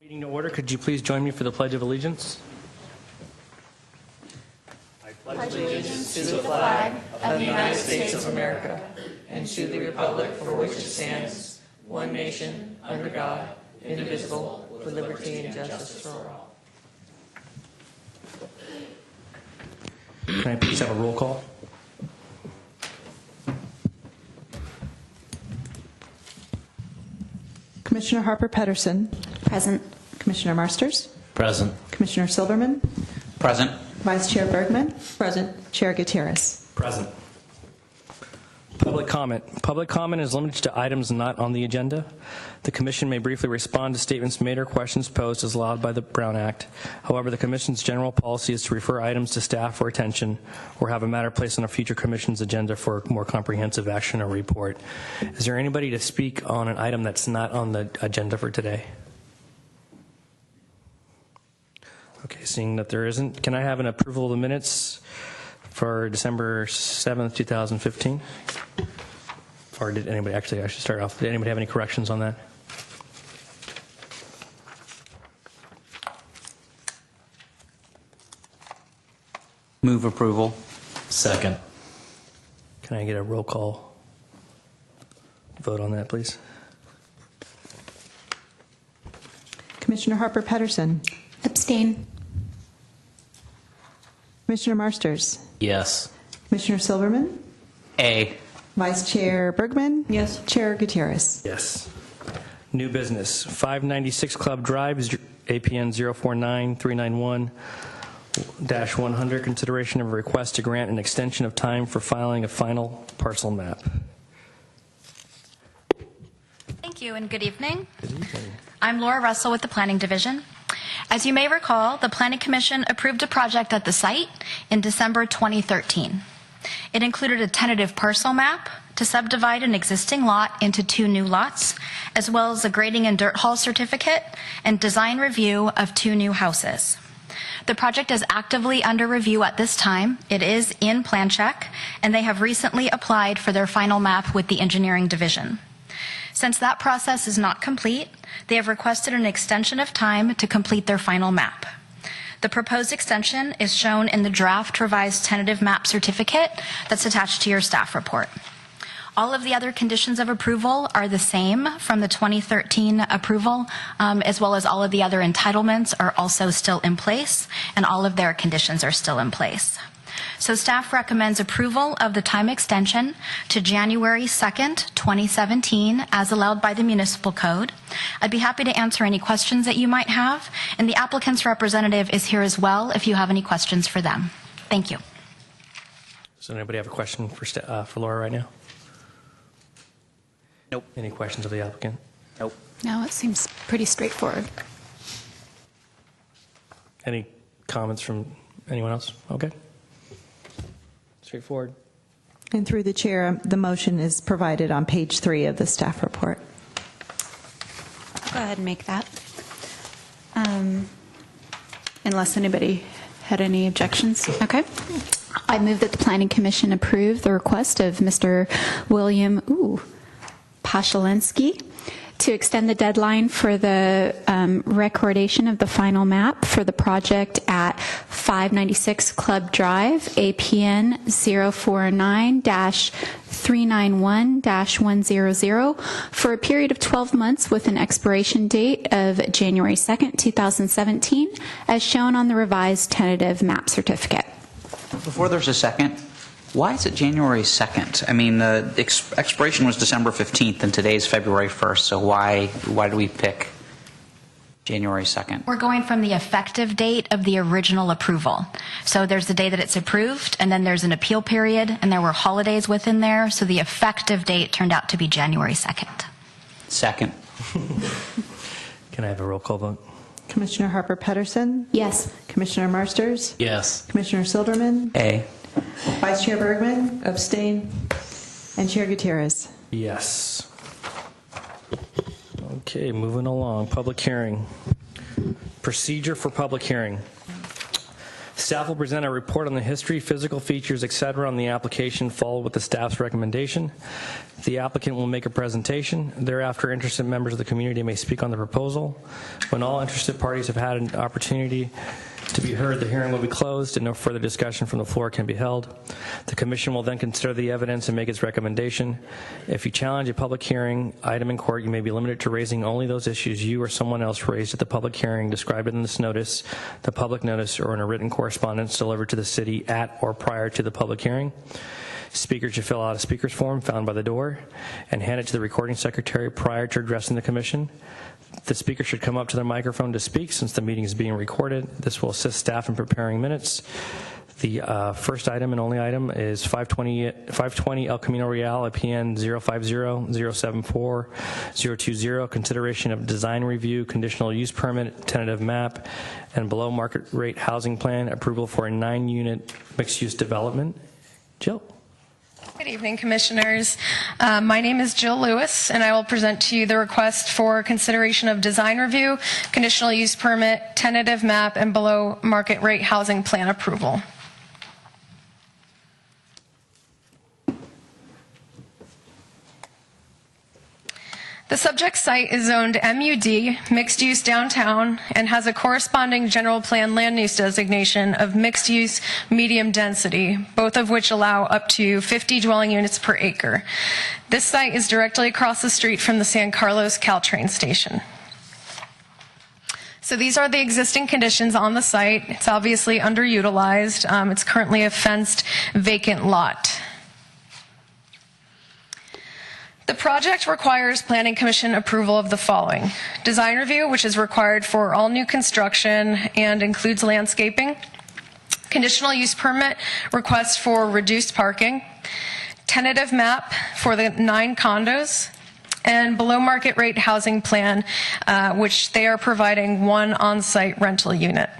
Meeting to order. Could you please join me for the Pledge of Allegiance? To the flag of the United States of America and to the republic for which it stands, one nation, under God, indivisible, with liberty and justice for all. Can I please have a roll call? Commissioner Harper Pedersen. Present. Commissioner Marsters. Present. Commissioner Silverman. Present. Vice Chair Bergman. Present. Chair Gutierrez. Present. Public comment. Public comment is limited to items not on the agenda. The Commission may briefly respond to statements made or questions posed as allowed by the Brown Act. However, the Commission's general policy is to refer items to staff for attention or have a matter placed on a future Commission's agenda for more comprehensive action or report. Is there anybody to speak on an item that's not on the agenda for today? Okay, seeing that there isn't, can I have an approval of the minutes for December 7th, 2015? Or did anybody, actually, I should start off. Did anybody have any corrections on that? Move approval. Second. Can I get a roll call vote on that, please? Commissioner Harper Pedersen. Abstain. Commissioner Marsters. Yes. Commissioner Silverman. A. Vice Chair Bergman. Yes. Chair Gutierrez. Yes. New business, 596 Club Drive, APN 049391-100, consideration of a request to grant an extension of time for filing a final parcel map. Thank you and good evening. I'm Laura Russell with the Planning Division. As you may recall, the Planning Commission approved a project at the site in December 2013. It included a tentative parcel map to subdivide an existing lot into 2 new lots, as well as a grading and dirt haul certificate and design review of 2 new houses. The project is actively under review at this time. It is in plan check, and they have recently applied for their final map with the Engineering Division. Since that process is not complete, they have requested an extension of time to complete their final map. The proposed extension is shown in the draft revised tentative map certificate that's attached to your staff report. All of the other conditions of approval are the same from the 2013 approval, as well as all of the other entitlements are also still in place, and all of their conditions are still in place. So staff recommends approval of the time extension to January 2nd, 2017, as allowed by the municipal code. I'd be happy to answer any questions that you might have, and the applicant's representative is here as well if you have any questions for them. Thank you. Does anybody have a question for Laura right now? Nope. Any questions of the applicant? Nope. No, it seems pretty straightforward. Any comments from anyone else? Okay. Straightforward. And through the chair, the motion is provided on page 3 of the staff report. Go ahead and make that. Unless anybody had any objections. Okay. I move that the Planning Commission approve the request of Mr. William Pashalensky to extend the deadline for the recordation of the final map for the project at 596 Club Drive, APN 049-391-100 for a period of 12 months with an expiration date of January 2nd, 2017, as shown on the revised tentative map certificate. Before there's a second, why is it January 2nd? I mean, the expiration was December 15th, and today's February 1st, so why do we pick January 2nd? We're going from the effective date of the original approval. So there's the day that it's approved, and then there's an appeal period, and there were holidays within there, so the effective date turned out to be January 2nd. Second. Can I have a roll call vote? Commissioner Harper Pedersen. Yes. Commissioner Marsters. Yes. Commissioner Silverman. A. Vice Chair Bergman. Abstain. And Chair Gutierrez. Yes. Okay, moving along. Public hearing. Procedure for public hearing. Staff will present a report on the history, physical features, etc. on the application, followed with the staff's recommendation. The applicant will make a presentation. Thereafter, interested members of the community may speak on the proposal. When all interested parties have had an opportunity to be heard, the hearing will be closed and no further discussion from the floor can be held. The commission will then consider the evidence and make its recommendation. If you challenge a public hearing item in court, you may be limited to raising only those issues you or someone else raised at the public hearing described in this notice, the public notice, or in a written correspondence delivered to the city at or prior to the public hearing. Speakers should fill out a speaker's form found by the door and hand it to the recording secretary prior to addressing the commission. The speaker should come up to the microphone to speak since the meeting is being recorded. This will assist staff in preparing minutes. The first item and only item is 520 El Camino Real, IPN 050-074-020, consideration of design review, conditional use permit, tentative map, and below market rate housing plan, approval for a 9-unit mixed-use development. Jill. Good evening, Commissioners. My name is Jill Lewis, and I will present to you the request for consideration of design review, conditional use permit, tentative map, and below market rate housing plan approval. The subject site is zoned MUD, mixed use downtown, and has a corresponding general plan land use designation of mixed use medium density, both of which allow up to 50 dwelling units per acre. This site is directly across the street from the San Carlos Caltrain station. So these are the existing conditions on the site. It's obviously underutilized. It's currently a fenced vacant lot. The project requires Planning Commission approval of the following: design review, which is required for all new construction and includes landscaping; conditional use permit request for reduced parking; tentative map for the 9 condos; and below market rate housing plan, which they are providing 1 on-site rental unit.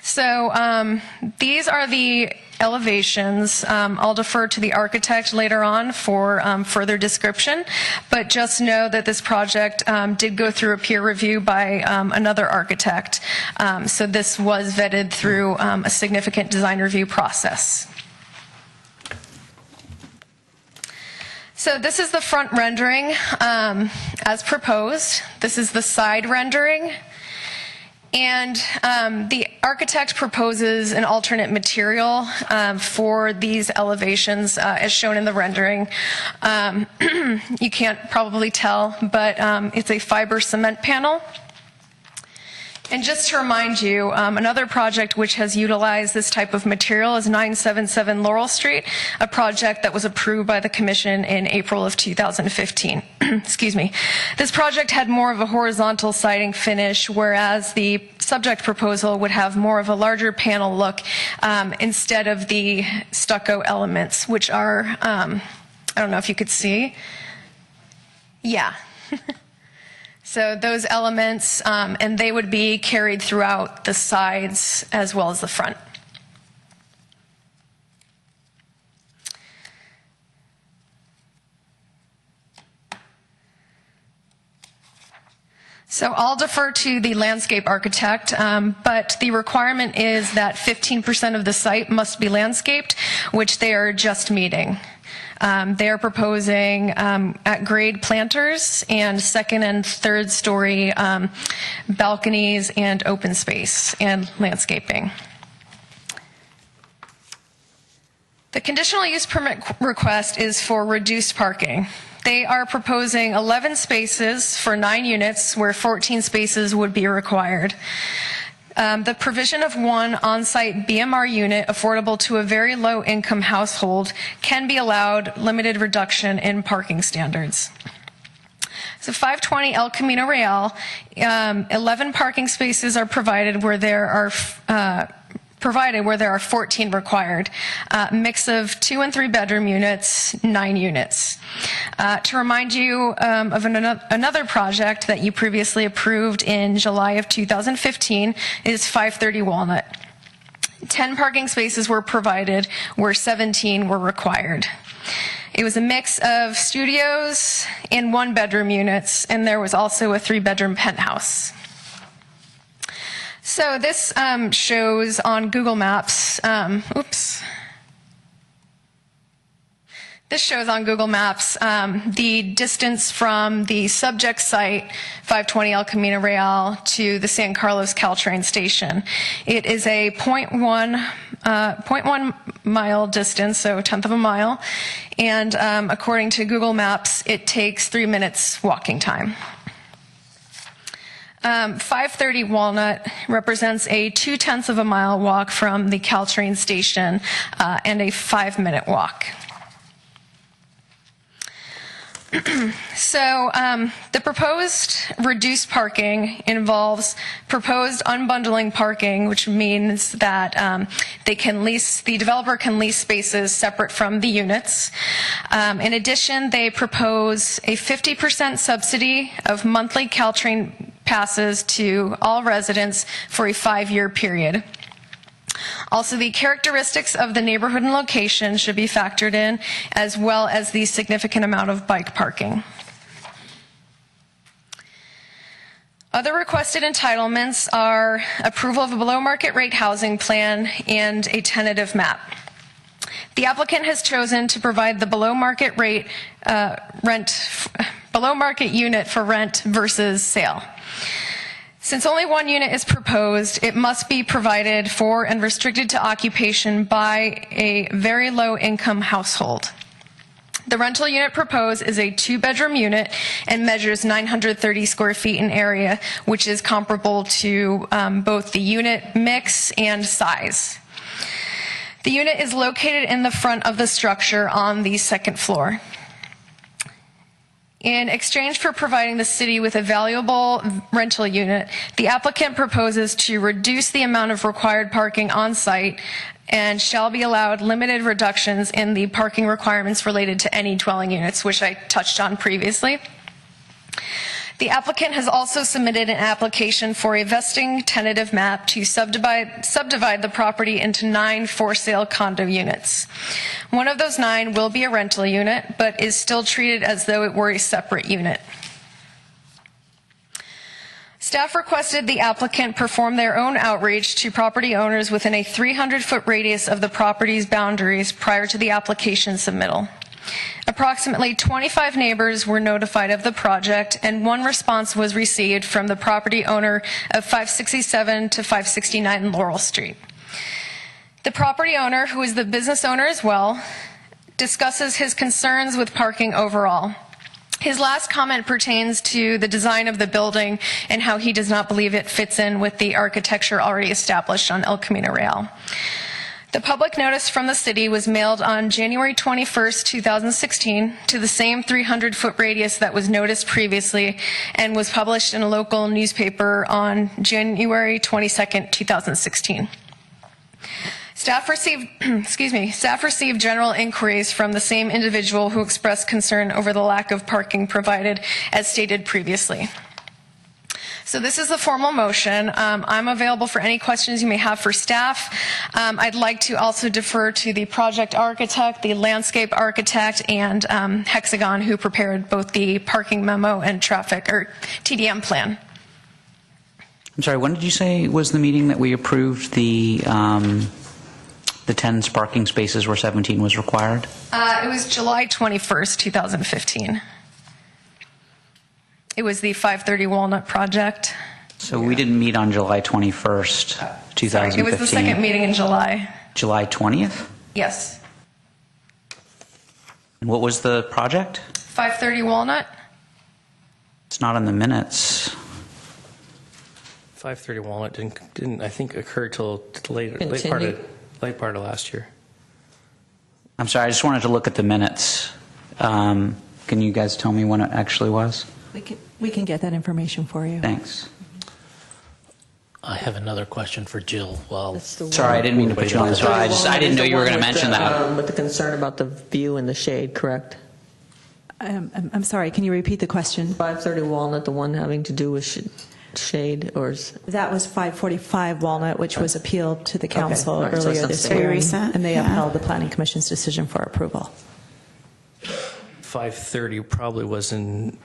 So these are the elevations. I'll defer to the architect later on for further description, but just know that this project did go through a peer review by another architect. So this was vetted through a significant design review process. So this is the front rendering as proposed. This is the side rendering. And the architect proposes an alternate material for these elevations as shown in the rendering. You can't probably tell, but it's a fiber cement panel. And just to remind you, another project which has utilized this type of material is 977 Laurel Street, a project that was approved by the Commission in April of 2015. Excuse me. This project had more of a horizontal siding finish, whereas the subject proposal would have more of a larger panel look instead of the stucco elements, which are, I don't know if you could see. Yeah. So those elements, and they would be carried throughout the sides as well as the front. So I'll defer to the landscape architect, but the requirement is that 15% of the site must be landscaped, which they are just meeting. They are proposing at grade planters and 2nd and 3rd story balconies and open space and landscaping. The conditional use permit request is for reduced parking. They are proposing 11 spaces for 9 units where 14 spaces would be required. The provision of 1 on-site BMR unit affordable to a very low-income household can be allowed limited reduction in parking standards. So 520 El Camino Real, 11 parking spaces are provided where there are 14 required. Mix of 2 and 3 bedroom units, 9 units. To remind you of another project that you previously approved in July of 2015 is 530 Walnut. 10 parking spaces were provided where 17 were required. It was a mix of studios and 1 bedroom units, and there was also a 3 bedroom penthouse. So this shows on Google Maps, This shows on Google Maps the distance from the subject site, 520 El Camino Real, to the San Carlos Caltrain station. It is a 0.1 mile distance, so a tenth of a mile, and according to Google Maps, it takes 3 minutes walking time. 530 Walnut represents a 0.2 of a mile walk from the Caltrain station and a 5-minute walk. So the proposed reduced parking involves proposed unbundling parking, which means that the developer can lease spaces separate from the units. In addition, they propose a 50% subsidy of monthly Caltrain passes to all residents for a 5-year period. Also, the characteristics of the neighborhood and location should be factored in, as well as the significant amount of bike parking. Other requested entitlements are approval of a below-market rate housing plan and a tentative map. The applicant has chosen to provide the below-market rate below-market unit for rent versus sale. Since only one unit is proposed, it must be provided for and restricted to occupation by a very low-income household. The rental unit proposed is a 2-bedroom unit and measures 930 square feet in area, which is comparable to both the unit mix and size. The unit is located in the front of the structure on the 2nd floor. In exchange for providing the city with a valuable rental unit, the applicant proposes to reduce the amount of required parking on site and shall be allowed limited reductions in the parking requirements related to any dwelling units, which I touched on previously. The applicant has also submitted an application for a vesting tentative map to subdivide the property into 9 for-sale condo units. One of those 9 will be a rental unit, but is still treated as though it were a separate unit. Staff requested the applicant perform their own outreach to property owners within a 300-foot radius of the property's boundaries prior to the application submittal. Approximately 25 neighbors were notified of the project, and 1 response was received from the property owner of 567 to 569 Laurel Street. The property owner, who is the business owner as well, discusses his concerns with parking overall. His last comment pertains to the design of the building and how he does not believe it fits in with the architecture already established on El Camino Real. The public notice from the city was mailed on January 21st, 2016 to the same 300-foot radius that was noticed previously and was published in a local newspaper on January 22nd, 2016. Staff received general inquiries from the same individual who expressed concern over the lack of parking provided as stated previously. So this is the formal motion. I'm available for any questions you may have for staff. I'd like to also defer to the project architect, the landscape architect, and Hexagon, who prepared both the parking memo and TDM plan. I'm sorry, when did you say was the meeting that we approved the 10 parking spaces where 17 was required? It was July 21st, 2015. It was the 530 Walnut project. So we didn't meet on July 21st, 2015. It was the second meeting in July. July 20th? Yes. And what was the project? 530 Walnut? It's not in the minutes. 530 Walnut didn't I think occur till late part of last year. I'm sorry, I just wanted to look at the minutes. Can you guys tell me when it actually was? We can get that information for you. Thanks. I have another question for Jill. Well, Sorry, I didn't mean to put you on the spot. I didn't know you were going to mention that. With the concern about the view and the shade, correct? I'm sorry, can you repeat the question? 530 Walnut, the one having to do with shade, or That was 545 Walnut, which was appealed to the council all right, so it's earlier not this the same. year. Very recent, And they yeah. upheld the Planning Commission's decision for approval. 530 probably was in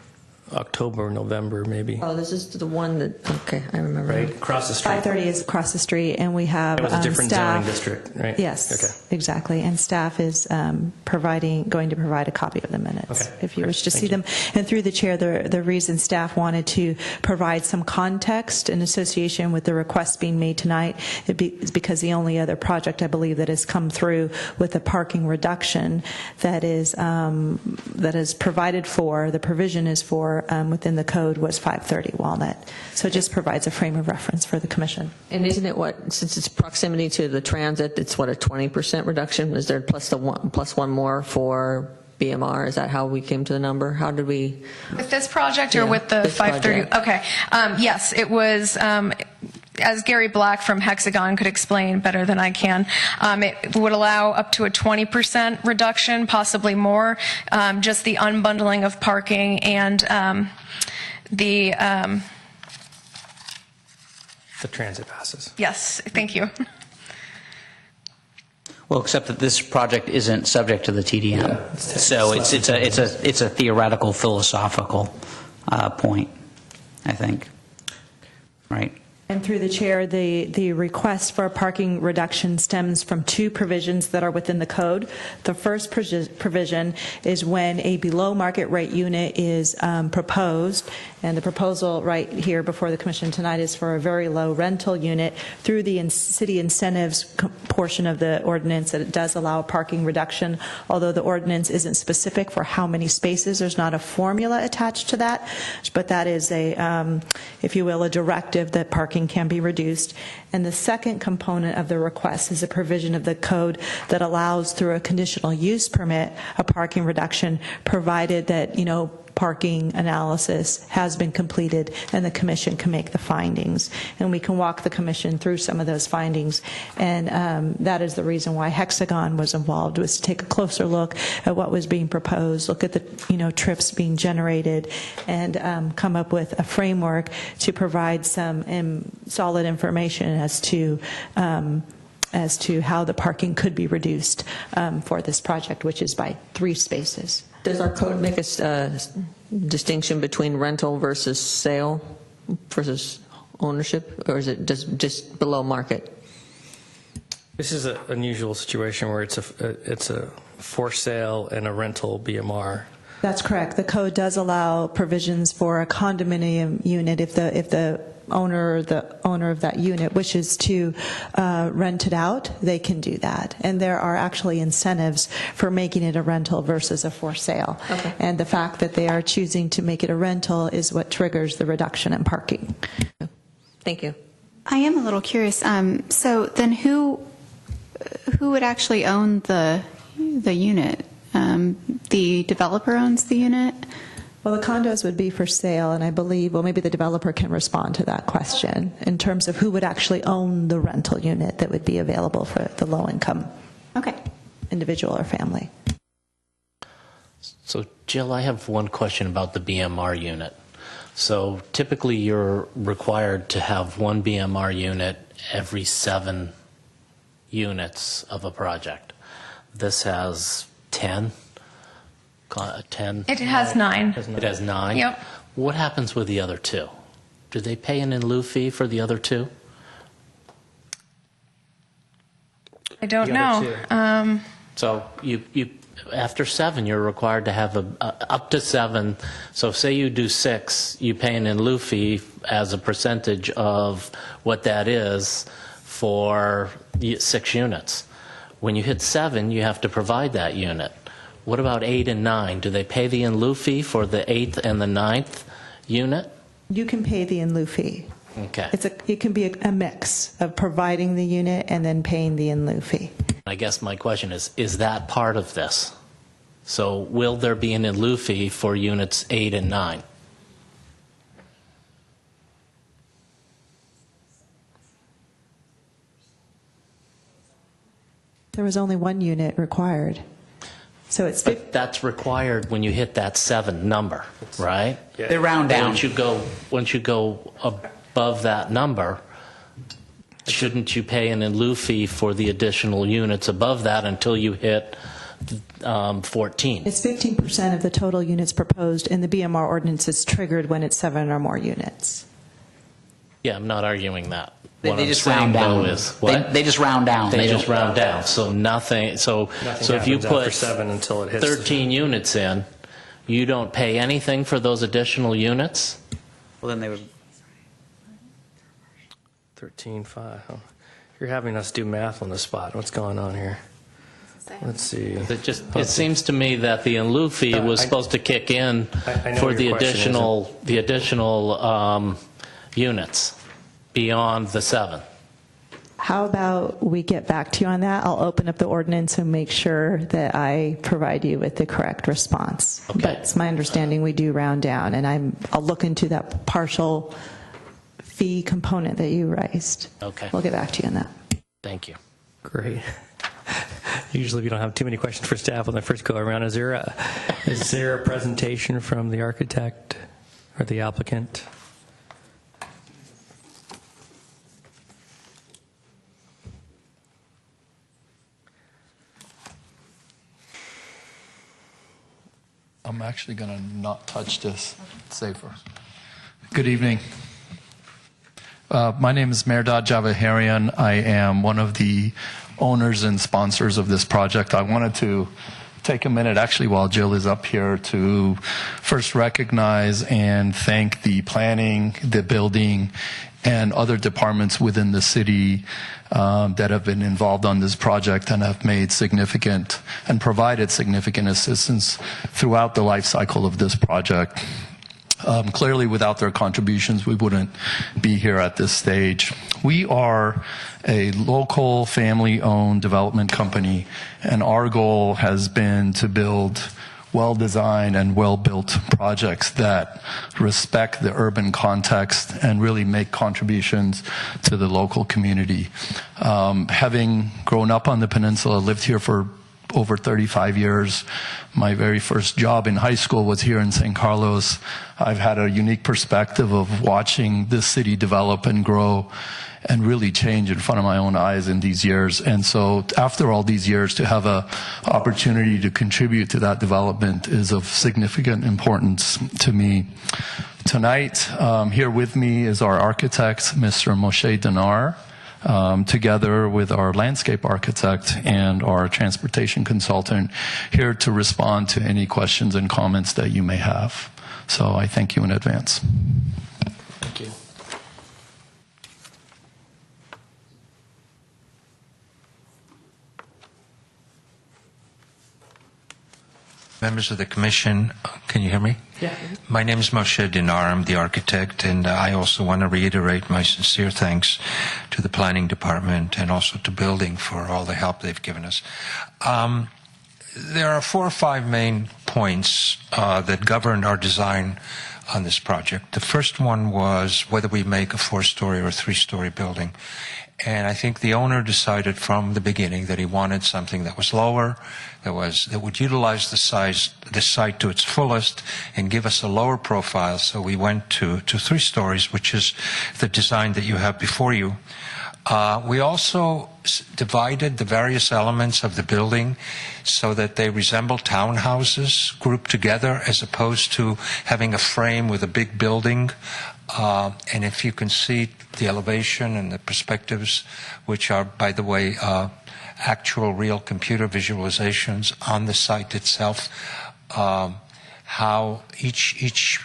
October, November, maybe. Oh, this is the one that, okay, I remember. Right, across the street. 530 is across the street, and we have It was a different staff. zoning district, right? Yes, Okay. exactly. And staff is going to provide a copy of the minutes Okay, if you great. wish to Thank see you. them. And through the chair, the reason staff wanted to provide some context in association with the request being made tonight is because the only other project I believe that has come through with a parking reduction that is provided for, the provision is for within the code was 530 Walnut. So it just provides a frame of reference for the commission. And isn't it what, since it's proximity to the transit, it's what, a 20% reduction? Is there plus one more for BMR? Is that how we came to the number? How did we? With this project or Yeah, with the this 530? project. Okay. Yes, it was, as Gary Black from Hexagon could explain better than I can, it would allow up to a 20% reduction, possibly more, just the unbundling of parking and the, The transit passes. yes, thank you. Well, except that this project isn't subject to the TDM. So it's a theoretical, philosophical point, I think. Right? And through the chair, the request for a parking reduction stems from two provisions that are within the code. The first provision is when a below market rate unit is proposed, and the proposal right here before the commission tonight is for a very low rental unit. Through the city incentives portion of the ordinance, that it does allow a parking reduction, although the ordinance isn't specific for how many spaces. There's not a formula attached to that, but that is a, if you will, a directive that parking can be reduced. And the second component of the request is a provision of the code that allows through a conditional use permit a parking reduction, provided that, parking analysis has been completed and the commission can make the findings. And we can walk the commission through some of those findings. And that is the reason why Hexagon was involved, was to take a closer look at what was being proposed, look at the trips being generated, and come up with a framework to provide some solid information as to how the parking could be reduced for this project, which is by 3 spaces. Does our code make a distinction between rental versus sale versus ownership, or is it just below market? This is an unusual situation where it's a for sale and a rental BMR. That's correct. The code does allow provisions for a condominium unit if the owner of that unit wishes to rent it out, they can do that. And there are actually incentives for making it a rental versus a for sale. Okay. And the fact that they are choosing to make it a rental is what triggers the reduction in parking. Thank you. I am a little curious. So then who would actually own the unit? The developer owns the unit? Well, the condos would be for sale, and I believe, well, maybe the developer can respond to that question in terms of who would actually own the rental unit that would be available for the low-income individual or family. So, Jill, I have one question about the BMR unit. So typically you're required to have one BMR unit every 7 units of a project. This has 10? 10? It has 9. It has 9? Yep. What happens with the other 2? Do they pay an in lieu fee for the other 2? I don't know. So you after 7, you're required to have up to 7. So say you do 6, you pay an in lieu fee as a percentage of what that is for 6 units. When you hit 7, you have to provide that unit. What about 8 and 9? Do they pay the in lieu fee for the 8th and the 9th unit? You can pay the in lieu fee. Okay. It can be a mix of providing the unit and then paying the in lieu fee. I guess my question is that part of this? So will there be an in lieu fee for units 8 and 9? There was only one unit required. So it's But that's required when you hit that 7 number, right? They round down. Once you go above that number, shouldn't you pay an in lieu fee for the additional units above that until you hit 14. It's 15% of the total units proposed, and the BMR ordinance is triggered when it's 7 or more units. Yeah, I'm not arguing that. They What I'm just saying, round down. though, is what? They just round down. They don't- just round down. So nothing. So Nothing if you happens after put 7 until it hits 13 units in, you don't pay anything for those additional units. Well, then they would. 13.5. Oh, you're having us do math on the spot. What's going on here? Let's see. It seems to me that the in lieu fee was supposed to kick in I know for what the your question is. additional units beyond the 7. How about we get back to you on that? I'll open up the ordinance and make sure that I provide you with the correct response. Okay. But it's my understanding we do round down, and I'll look into that partial fee component that you raised. Okay. We'll get back to you on that. Thank you. Great. Usually we don't have too many questions for staff when they first go around. Is there a presentation from the architect or the applicant? I'm actually going to not touch this. Safer. Good evening. My name is Mehrdad Javaharian. I am one of the owners and sponsors of this project. I wanted to take a minute, actually, while Jill is up here, to first recognize and thank the planning, the building, and other departments within the city that have been involved on this project and have made significant and provided significant assistance throughout the life cycle of this project. Clearly, without their contributions, we wouldn't be here at this stage. We are a local family-owned development company, and our goal has been to build well-designed and well-built projects that respect the urban context and really make contributions to the local community. Having grown up on the peninsula, lived here for over 35 years. My very first job in high school was here in San Carlos. I've had a unique perspective of watching this city develop and grow and really change in front of my own eyes in these years. And so after all these years, to have an opportunity to contribute to that development is of significant importance to me. Tonight, here with me is our architect, Mr. Moshe Dinar, together with our landscape architect and our transportation consultant, here to respond to any questions and comments that you may have. So I thank you in advance. Thank you. Members of the Commission, can you hear me? Yeah. My name is Moshe Dinar. I'm the architect, and I also want to reiterate my sincere thanks to the Planning Department and also to Building for all the help they've given us. There are 4 or 5 main points that govern our design on this project. The first one was whether we make a 4-story or a 3-story building. And I think the owner decided from the beginning that he wanted something that was lower, that would utilize the site to its fullest and give us a lower profile. So we went to 3 stories, which is the design that you have before you. We also divided the various elements of the building so that they resemble townhouses grouped together, as opposed to having a frame with a big building. And if you can see the elevation and the perspectives, which are, by the way, actual real computer visualizations on the site itself, how each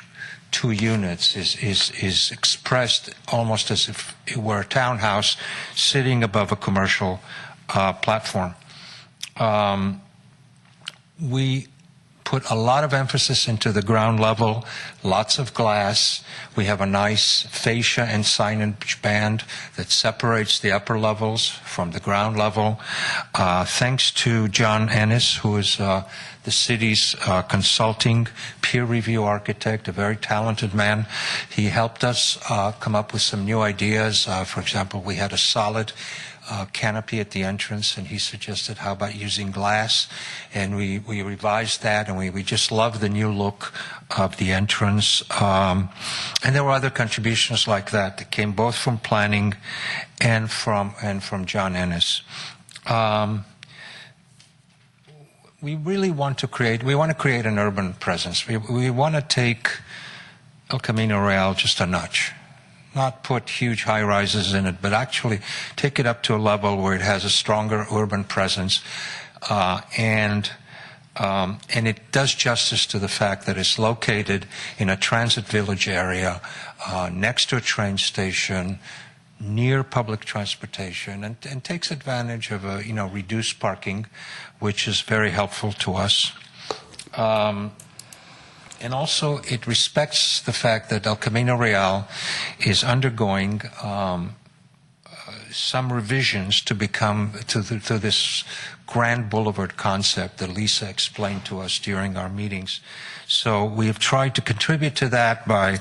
2 units is expressed almost as if it were a townhouse sitting above a commercial platform. We put a lot of emphasis into the ground level, lots of glass. We have a nice fascia and signage band that separates the upper levels from the ground level. Thanks to John Ennis, who is the city's consulting peer review architect, a very talented man. He helped us come up with some new ideas. For example, we had a solid canopy at the entrance, and he suggested, how about using glass? And we revised that, and we just love the new look of the entrance. And there were other contributions like that came both from planning and from John Ennis. we really want to create an urban presence. We want to take El Camino Real just a notch. Not put huge high-rises in it, but actually take it up to a level where it has a stronger urban presence, and it does justice to the fact that it's located in a transit village area, next to a train station, near public transportation, and takes advantage of reduced parking, which is very helpful to us. And also, it respects the fact that El Camino Real is undergoing some revisions to become to this grand boulevard concept that Lisa explained to us during our meetings. So we have tried to contribute to that by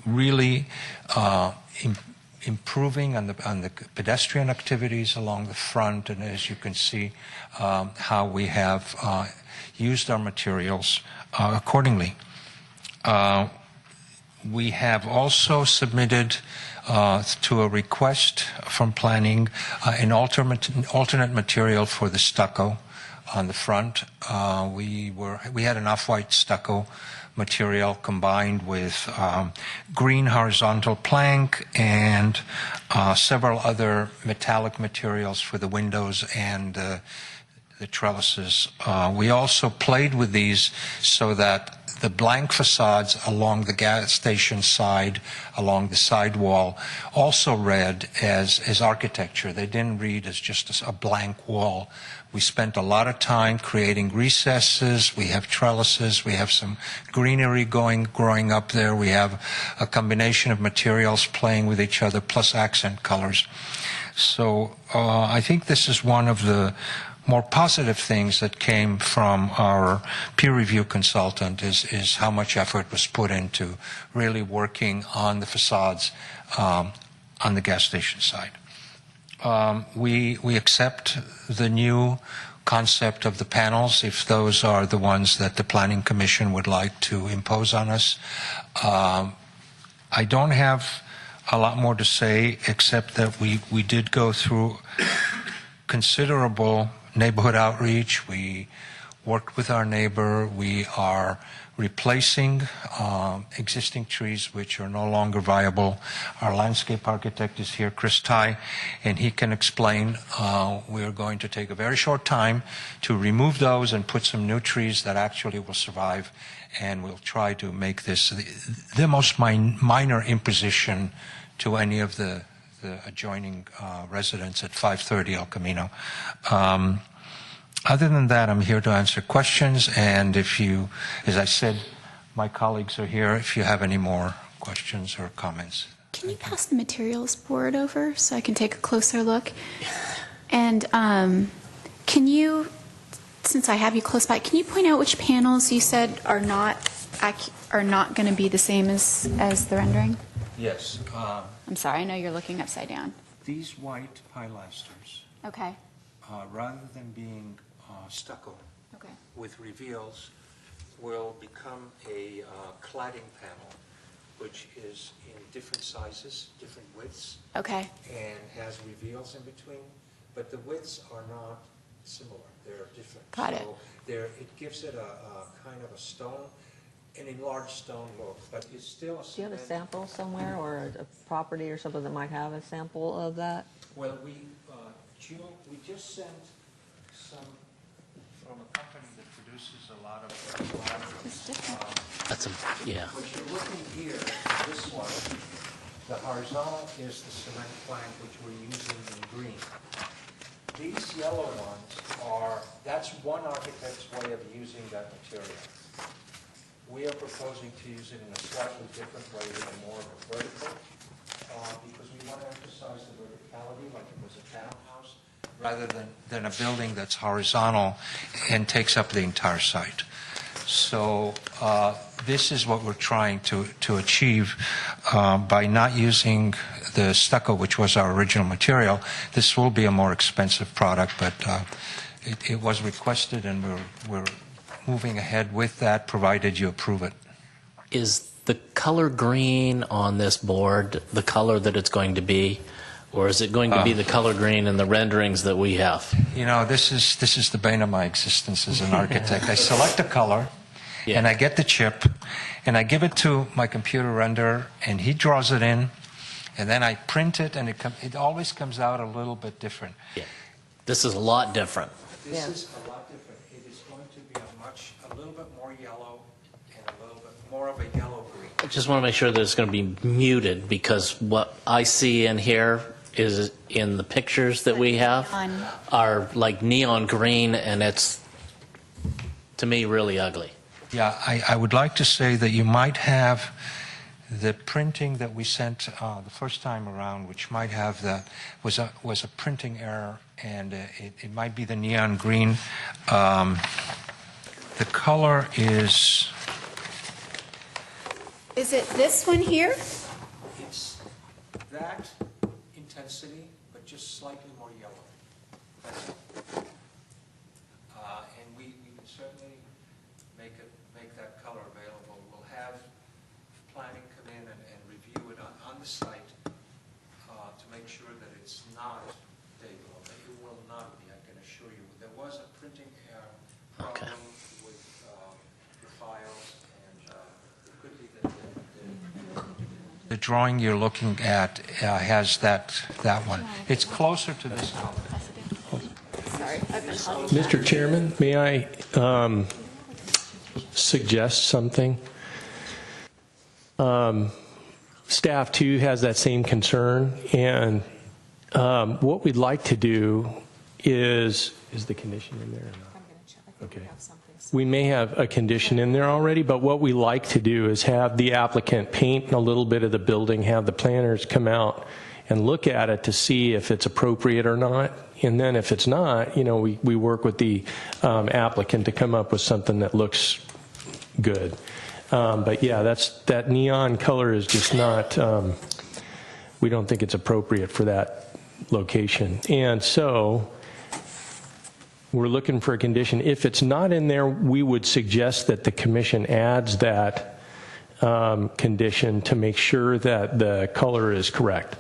really improving on the pedestrian activities along the front, and as you can see, how we have used our materials accordingly. We have also submitted to a request from planning an alternate material for the stucco on the front. We had an off-white stucco material combined with green horizontal plank and several other metallic materials for the windows and the trellises. We also played with these so that the blank facades along the gas station side, along the side wall, also read as architecture. They didn't read as just a blank wall. We spent a lot of time creating recesses. We have trellises. We have some greenery growing up there. We have a combination of materials playing with each other, plus accent colors. So I think this is one of the more positive things that came from our peer review consultant is how much effort was put into really working on the facades on the gas station side. We accept the new concept of the panels if those are the ones that the Planning Commission would like to impose on us. I don't have a lot more to say except that we did go through considerable neighborhood outreach. We worked with our neighbor. We are replacing existing trees which are no longer viable. Our landscape architect is here, Chris Ty, and he can explain. We are going to take a very short time to remove those and put some new trees that actually will survive, and we'll try to make this the most minor imposition to any of the adjoining residents at 530 El Camino. Other than that, I'm here to answer questions, and if you, as I said, my colleagues are here if you have any more questions or comments. Can you pass the materials board over so I can take a closer look? And can you, since I have you close by, can you point out which panels you said are not going to be the same as the rendering? Yes. I'm sorry, I know you're looking upside down. These white pilasters, Okay. rather than being stucco Okay. with reveals, will become a cladding panel, which is in different sizes, different widths, Okay. and has reveals in between, but the widths are not similar. They're different. Got it. So it gives it a kind of a stone, an enlarged stone look, but it's still a Do you have a cement. sample somewhere or a property or something that might have a sample of that? Well, Jill, we just sent some from a company that produces a lot of. That's yeah. What you're looking here, this one, the horizontal is the cement plank which we're using in green. These yellow ones that's one architect's way of using that material. We are proposing to use it in a slightly different way, with more of a vertical, because we want to emphasize the verticality like it was a townhouse, rather than a building that's horizontal and takes up the entire site. So this is what we're trying to achieve by not using the stucco, which was our original material. This will be a more expensive product, but it was requested, and we're moving ahead with that, provided you approve it. Is the color green on this board the color that it's going to be Or is it going to be the color green in the renderings that we have? You know, this is the bane of my existence as an architect. I select a color, Yeah. and I get the chip, and I give it to my computer renderer, and he draws it in, and then I print it, and it always comes out a little bit different. Yeah. This is a lot different. This is a lot different. It is going to be a little bit more yellow and a little bit more of a yellow-green. I just want to make sure that it's going to be muted, because what I see in here is in the pictures that we have are like neon green, and it's, to me, really ugly. Yeah, I would like to say that you might have the printing that we sent the first time around, which might have was a printing error, and it might be the neon green. The color is... Is it this one here? It's that intensity, but just slightly more yellow. That's it. And we can certainly make that color available. We'll have planning come in and review it on the site to make sure that it's not day glow. It will not be, I can assure you. There was a printing error problem with the files, and it could be that the drawing you're looking at has that one. It's closer to this color. Mr. Chairman, may I suggest something? Staff, too, has that same concern, and what we'd like to do is the condition in there or not? Okay. We may have a condition in there already, but what we like to do is have the applicant paint a little bit of the building, have the planners come out and look at it to see if it's appropriate or not. And then if it's not, you know, we work with the applicant to come up with something that looks good. But yeah, that neon color is just not, we don't think it's appropriate for that location. And so we're looking for a condition. If it's not in there, we would suggest that the commission adds that condition to make sure that the color is correct.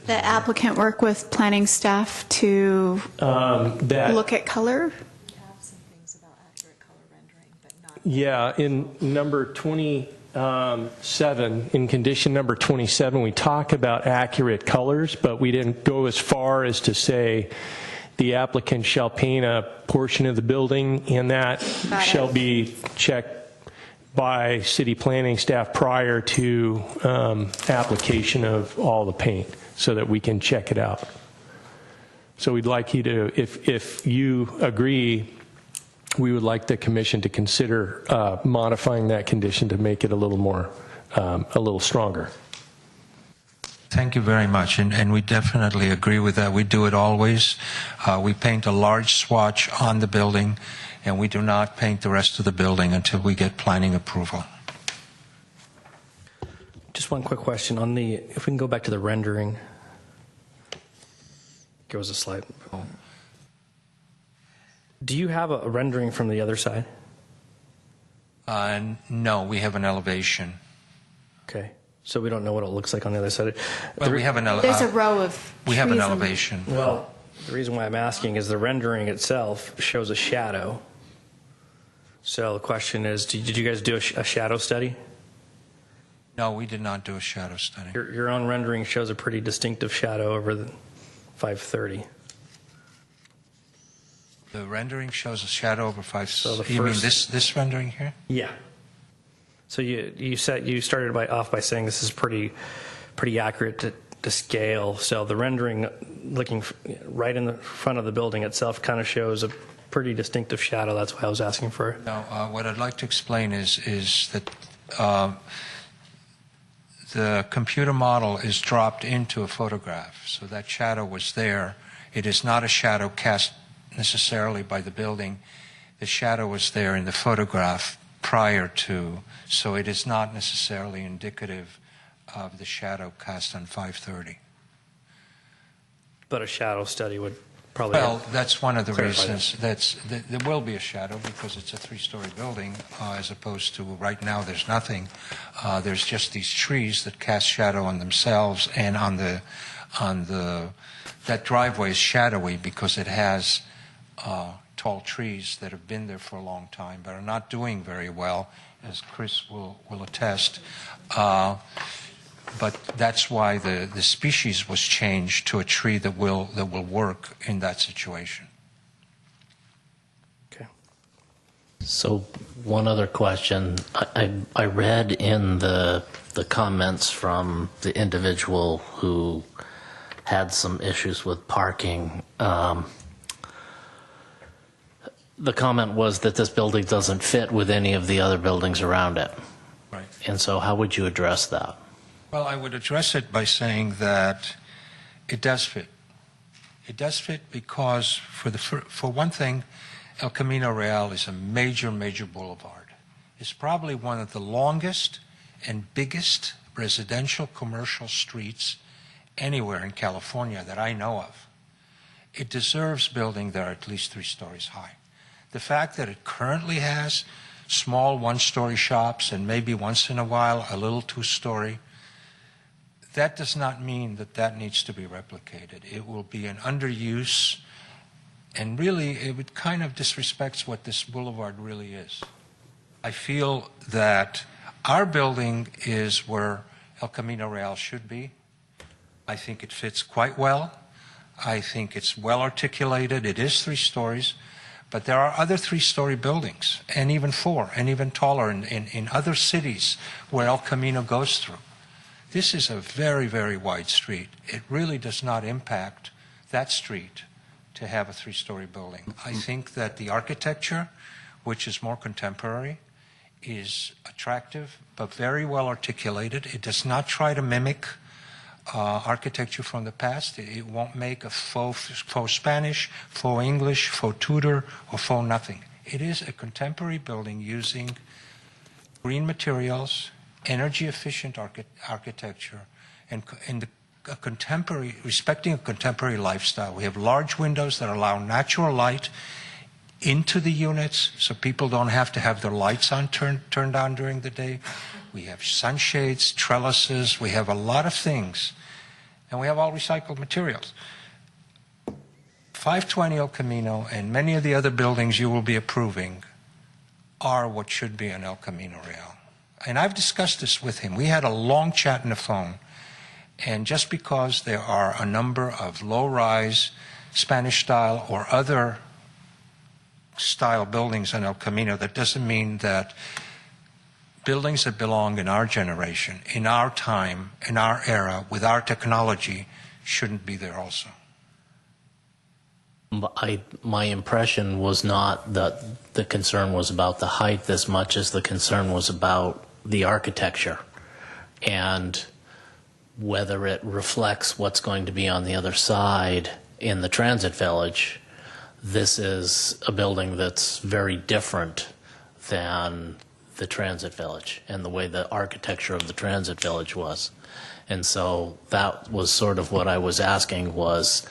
The applicant work with planning staff to look at color? Yeah, in number 27, in condition number 27, we talk about accurate colors, but we didn't go as far as to say the applicant shall paint a portion of the building, and that shall be checked by city planning staff prior to application of all the paint so that we can check it out. So we'd like you to, if you agree, we would like the commission to consider modifying that condition to make it a little more, a little stronger. Thank you very much, and we definitely agree with that. We do it always. We paint a large swatch on the building, and we do not paint the rest of the building until we get planning approval. Just one quick question on the, if we can go back to the rendering. There was a slide. Do you have a rendering from the other side? No, we have an elevation. Okay. So we don't know what it looks like on the other side. Well, we have an There's a row of we have an trees elevation. Well, the reason why I'm asking is the rendering itself shows a shadow. So the question is, did you guys do a shadow study? No, we did not do a shadow study. Your own rendering shows a pretty distinctive shadow over the 530. The rendering shows a shadow over 5. So the you mean first- this rendering here? Yeah. So you started off by saying this is pretty accurate to scale. So the rendering, looking right in the front of the building itself, kind of shows a pretty distinctive shadow. That's why I was asking for it. No, what I'd like to explain is that the computer model is dropped into a photograph, so that shadow was there. It is not a shadow cast necessarily by the building. The shadow was there in the photograph prior to, so it is not necessarily indicative of the shadow cast on 530. But a shadow study would probably Well, that's one of the clarify reasons. There will be a shadow because it's a 3-story building, as opposed to right now there's nothing. There's just these trees that cast shadow on themselves and on the that driveway is shadowy because it has tall trees that have been there for a long time but are not doing very well, as Chris will attest. But that's why the species was changed to a tree that will work in that situation. Okay. So one other question. I read in the comments from the individual who had some issues with parking. The comment was that this building doesn't fit with any of the other buildings around it. Right. And so how would you address that? Well, I would address it by saying that it does fit. It does fit because, for one thing, El Camino Real is a major, major boulevard. It's probably one of the longest and biggest residential commercial streets anywhere in California that I know of. It deserves building there at least 3 stories high. The fact that it currently has small 1-story shops and maybe once in a while a little 2-story, that does not mean that that needs to be replicated. It will be an underuse, and really it kind of disrespects what this boulevard really is. I feel that our building is where El Camino Real should be. I think it fits quite well. I think it's well articulated. It is 3 stories. But there are other 3-story buildings, and even 4, and even taller in other cities where El Camino goes through. This is a very, very wide street. It really does not impact that street to have a 3-story building. I think that the architecture, which is more contemporary, is attractive but very well articulated. It does not try to mimic architecture from the past. It won't make a faux Spanish, faux English, faux Tudor, or faux nothing. It is a contemporary building using green materials, energy-efficient architecture, and respecting a contemporary lifestyle. We have large windows that allow natural light into the units so people don't have to have their lights on turned on during the day. We have sunshades, trellises, we have a lot of things, and we have all recycled materials. 520 El Camino and many of the other buildings you will be approving are what should be an El Camino Real. And I've discussed this with him. We had a long chat on the phone, and just because there are a number of low-rise, Spanish-style or other style buildings in El Camino, that doesn't mean that buildings that belong in our generation, in our time, in our era, with our technology, shouldn't be there also. My impression was not that the concern was about the height as much as the concern was about the architecture and whether it reflects what's going to be on the other side in the Transit Village. This is a building that's very different than the Transit Village and the way the architecture of the Transit Village was. And so that was sort of what I was asking was,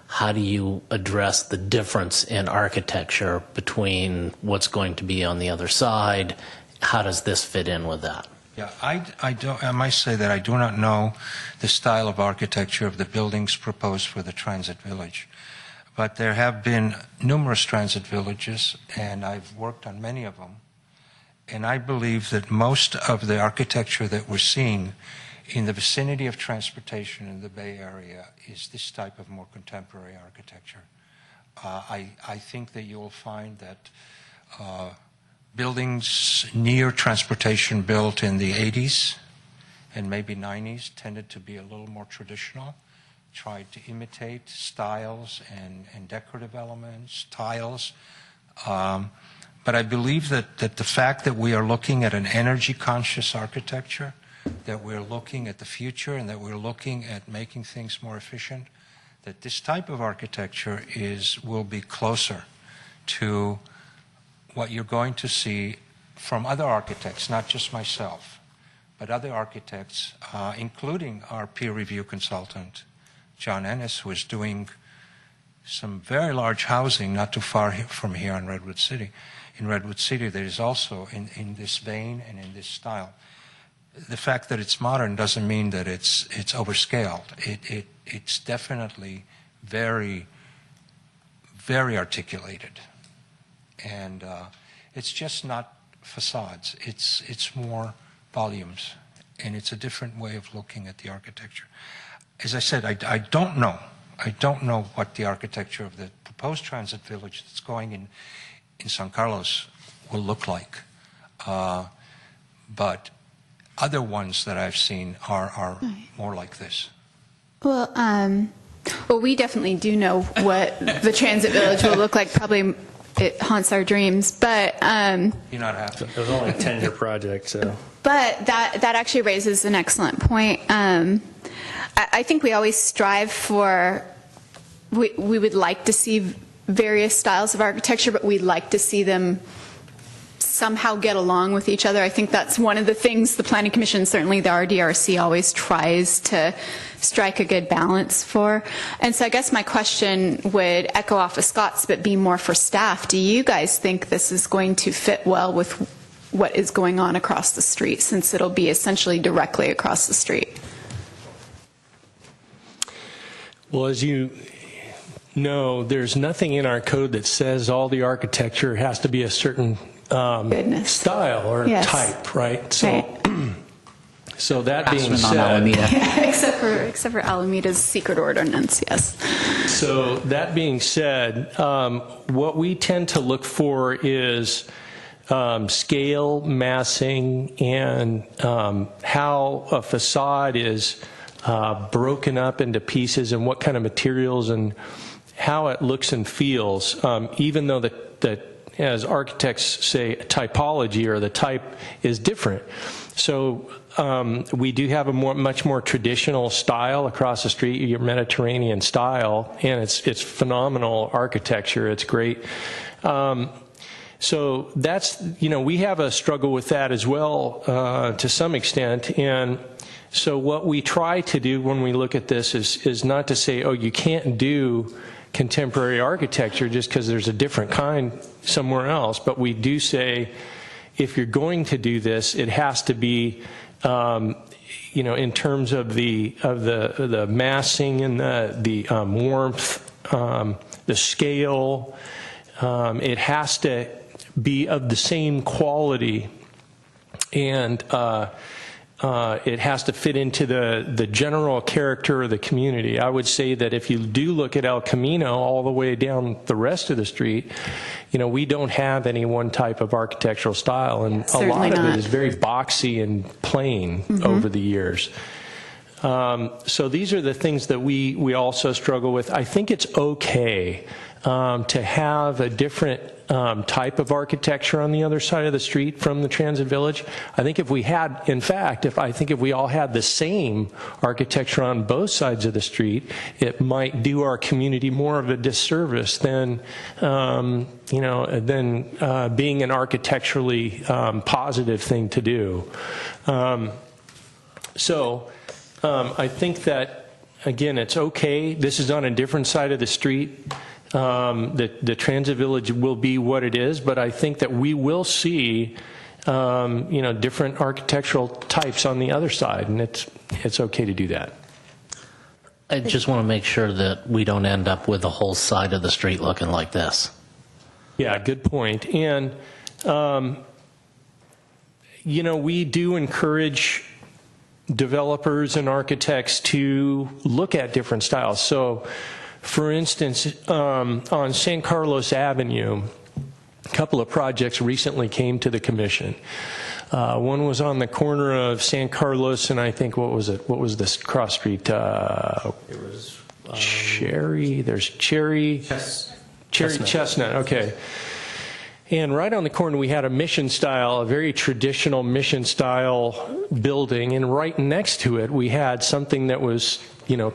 how do you address the difference in architecture between what's going to be on the other side? How does this fit in with that? Yeah, I must say that I do not know the style of architecture of the buildings proposed for the Transit Village. But there have been numerous transit villages, and I've worked on many of them. And I believe that most of the architecture that we're seeing in the vicinity of transportation in the Bay Area is this type of more contemporary architecture. I think that you will find that buildings near transportation built in the 80s and maybe 90s tended to be a little more traditional, tried to imitate styles and decorative elements, tiles. But I believe that the fact that we are looking at an energy-conscious architecture, that we're looking at the future and that we're looking at making things more efficient, that this type of architecture will be closer to what you're going to see from other architects, not just myself, but other architects, including our peer review consultant, John Ennis, who is doing some very large housing not too far from here in Redwood City. In Redwood City, there is also in this vein and in this style. the fact that it's modern doesn't mean that it's overscaled. It's definitely very, very articulated, and it's just not facades. It's more volumes, and it's a different way of looking at the architecture. As I said, I don't know. I don't know what the architecture of the proposed transit village that's going in San Carlos will look like. But other ones that I've seen are more like this. Well, we definitely do know what the transit village will look like. Probably it haunts our dreams, but You're not happy. It was only a 10-year project, so. But that actually raises an excellent point. I think we always strive for, we would like to see various styles of architecture, but we'd like to see them somehow get along with each other. I think that's one of the things the Planning Commission, certainly the RDRC, always tries to strike a good balance for. And so I guess my question would echo off of Scott's, but be more for staff. Do you guys think this is going to fit well with what is going on across the street, since it'll be essentially directly across the street? Well, as you know, there's nothing in our code that says all the architecture has to be a certain style or type, right? So, right. So that being On said, Alameda. except for Alameda's secret ordinance, yes. So that being said, what we tend to look for is scale, massing, and how a facade is broken up into pieces and what kind of materials and how it looks and feels, even though that as architects say, typology or the type is different. So we do have a much more traditional style across the street, your Mediterranean style, and it's phenomenal architecture. It's great. So that's, we have a struggle with that as well to some extent. And so what we try to do when we look at this is not to say, oh, you can't do contemporary architecture just because there's a different kind somewhere else. But we do say, if you're going to do this, it has to be, in terms of the massing and the warmth, the scale. It has to be of the same quality, and it has to fit into the general character of the community. I would say that if you do look at El Camino all the way down the rest of the street, we don't have any one type of architectural style, and a lot of it is very boxy and plain over the years. So these are the things that we also struggle with. I think it's okay to have a different type of architecture on the other side of the street from the transit village. I think if we had, in fact, if we all had the same architecture on both sides of the street, it might do our community more of a disservice than being an architecturally positive thing to do. I think that, again, it's okay. This is on a different side of the street. The transit village will be what it is, but I think that we will see, different architectural types on the other side, and it's okay to do that. I just want to make sure that we don't end up with the whole side of the street looking like this. Yeah, good point. And, we do encourage developers and architects to look at different styles. So, for instance, on San Carlos Avenue, a couple of projects recently came to the commission. One was on the corner of San Carlos and I think, what was it? What was this cross street? It was Cherry. There's Cherry. Chestnut. Okay. And right on the corner, we had a mission style, a very traditional mission style building. And right next to it, we had something that was,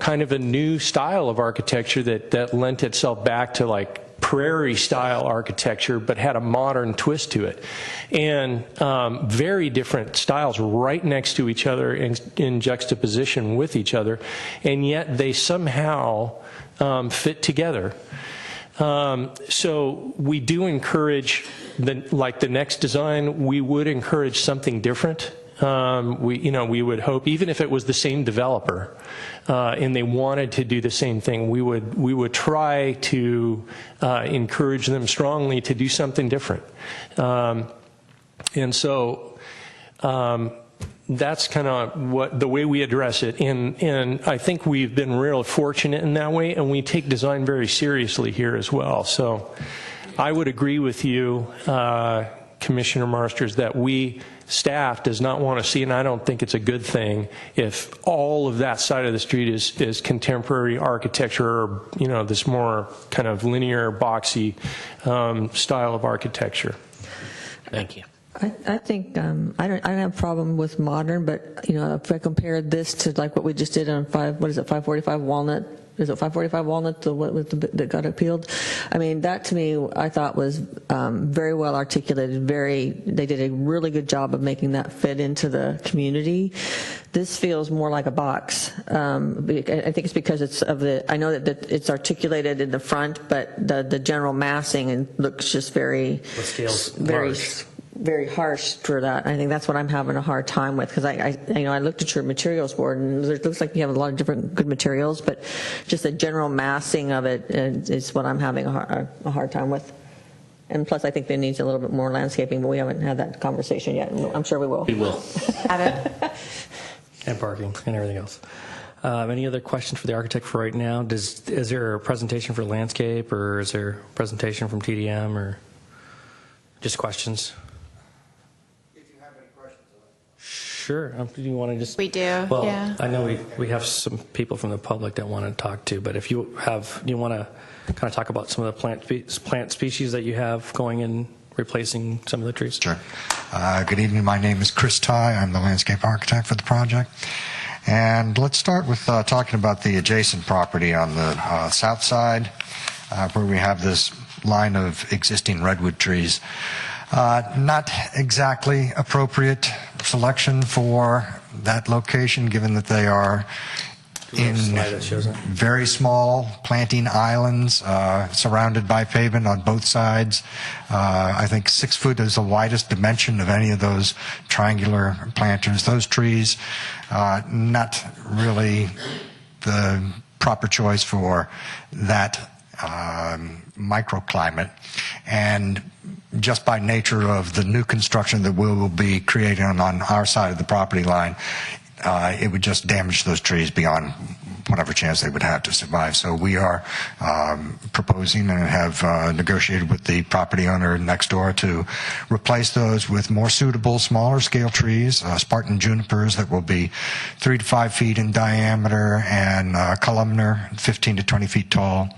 kind of a new style of architecture that lent itself back to like prairie style architecture, but had a modern twist to it. And very different styles right next to each other in juxtaposition with each other. And yet they somehow fit together. So we do encourage, the next design, we would encourage something different. We would hope, even if it was the same developer, and they wanted to do the same thing, we would try to encourage them strongly to do something different. And so that's kind of the way we address it. And I think we've been real fortunate in that way, and we take design very seriously here as well. So I would agree with you, Commissioner Marsters, that staff does not want to see, and I don't think it's a good thing, if all of that side of the street is contemporary architecture, or this more kind of linear, boxy style of architecture. Thank you. I think I don't have a problem with modern, but if I compare this to like what we just did on 545 Walnut. Is it 545 Walnut, that got appealed? I mean, that to me, I thought was very well articulated. They did a really good job of making that fit into the community. This feels more like a box. I think it's because I know that it's articulated in the front, but the general massing and looks just very harsh for that. I think that's what I'm having a hard time with, because I looked at your materials board, and it looks like you have a lot of different good materials, but just the general massing of it is what I'm having a hard time with. And plus, I think there needs a little bit more landscaping, but we haven't had that conversation yet. I'm sure we will. We will. And parking and everything else. Any other questions for the architect for right now? Is there a presentation for landscape, or is there a presentation from TDM, or just questions? Sure. Do you want to just? We do. Well, yeah. I know we have some people from the public that want to talk to, but if you want to kind of talk about some of the plant species that you have going in, replacing some of the trees. Sure. Good evening. My name is Chris Ty. I'm the landscape architect for the project. And let's start with talking about the adjacent property on the south side, where we have this line of existing redwood trees. Not exactly appropriate selection for that location, given that they are in very small planting islands surrounded by pavement on both sides. I think 6 foot is the widest dimension of any of those triangular planters. Those trees, not really the proper choice for that microclimate. And just by nature of the new construction that we will be creating on our side of the property line, it would just damage those trees beyond whatever chance they would have to survive. So we are proposing and have negotiated with the property owner next door to replace those with more suitable, smaller scale trees, Spartan junipers that will be 3 to 5 feet in diameter and columnar, 15 to 20 feet tall.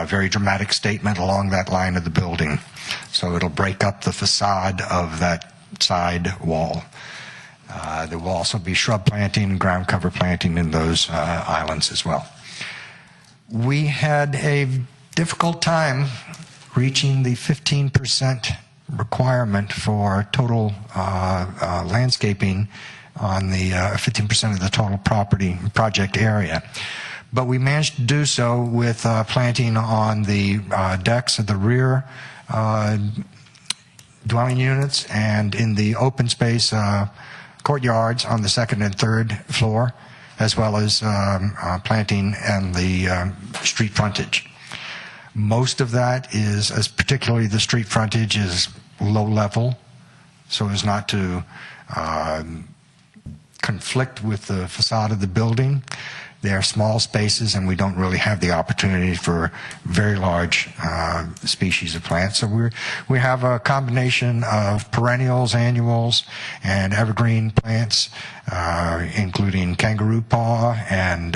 Very dramatic statement along that line of the building. So it'll break up the facade of that side wall. There will also be shrub planting, ground cover planting in those islands as well. We had a difficult time reaching the 15% requirement for total landscaping on the 15% of the total project area. But we managed to do so with planting on the decks of the rear dwelling units and in the open space courtyards on the 2nd and 3rd floor, as well as planting and the street frontage. Most of that is, as particularly the street frontage, is low level, so as not to conflict with the facade of the building. They are small spaces, and we don't really have the opportunity for very large species of plants. So we have a combination of perennials, annuals, and evergreen plants, including kangaroo paw and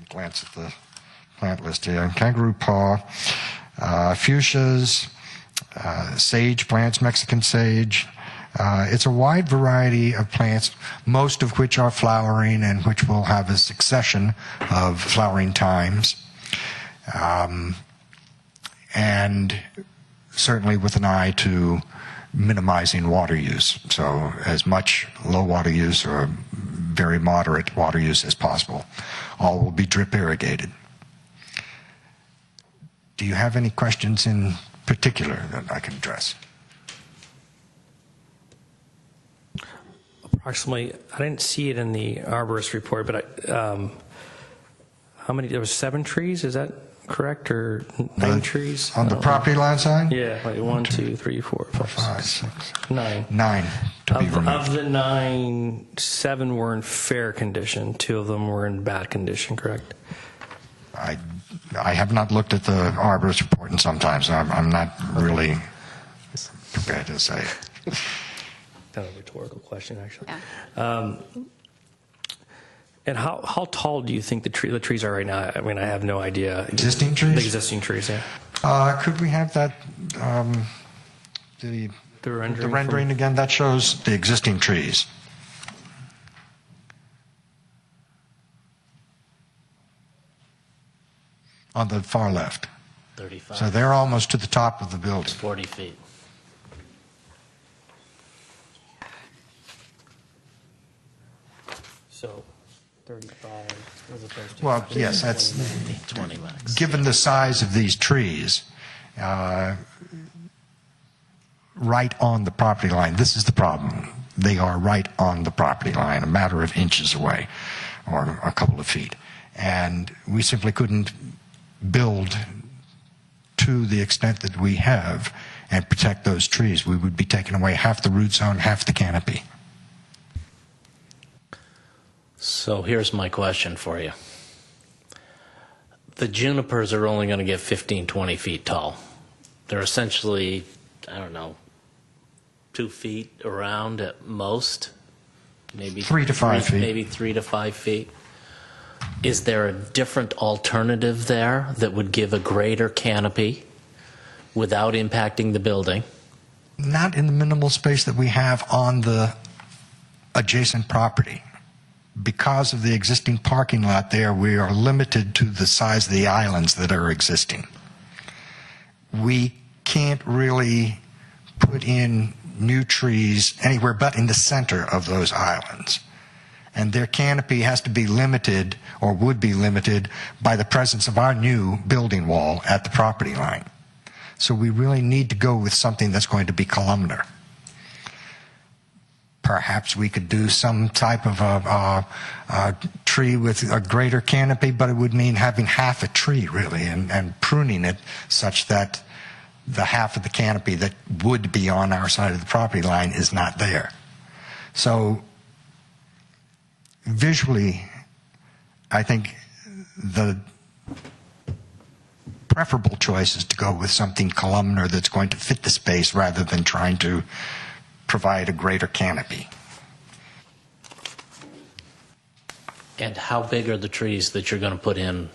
glance at the plant list here. Kangaroo paw, fuchsias, sage plants, Mexican sage. It's a wide variety of plants, most of which are flowering and which will have a succession of flowering times. And certainly with an eye to minimizing water use. So as much low water use or very moderate water use as possible. All will be drip irrigated. Do you have any questions in particular that I can address. Approximately, I didn't see it in the arborist report, but how many, there was 7 trees, is that correct, or 9 trees? On the property line side? Yeah, like 1, 2, 3, 4, 5, 6, 9. 9 to be removed. Of the 9, 7 were in fair condition. 2 of them were in bad condition, correct? I have not looked at the arborist report in some time, so I'm not really prepared to say it. Kind of a rhetorical question, actually. Yeah. And how tall do you think the trees are right now? I mean, I have no idea. Existing trees? The existing trees, yeah. Could we have that, the rendering again? That shows the existing trees. On the far left. 35. So they're almost to the top of the building. 40 feet. So 35 as opposed to... Well, yes, that's, 20 max. given the size of these trees, right on the property line, this is the problem. They are right on the property line, a matter of inches away, or a couple of feet. And we simply couldn't build to the extent that we have and protect those trees. We would be taking away half the root zone, half the canopy. So here's my question for you. The junipers are only going to get 15, 20 feet tall. They're essentially, I don't know, 2 feet around at most, maybe 3 to 5 feet. Maybe 3 to 5 feet. Is there a different alternative there that would give a greater canopy without impacting the building? Not in the minimal space that we have on the adjacent property. Because of the existing parking lot there, we are limited to the size of the islands that are existing. We can't really put in new trees anywhere but in the center of those islands. And their canopy has to be limited, or would be limited, by the presence of our new building wall at the property line. So we really need to go with something that's going to be columnar. Perhaps we could do some type of a tree with a greater canopy, but it would mean having half a tree, really, and pruning it such that the half of the canopy that would be on our side of the property line is not there. So visually, I think the preferable choice is to go with something columnar that's going to fit the space rather than trying to provide a greater canopy. And how big are the trees that you're going to put in?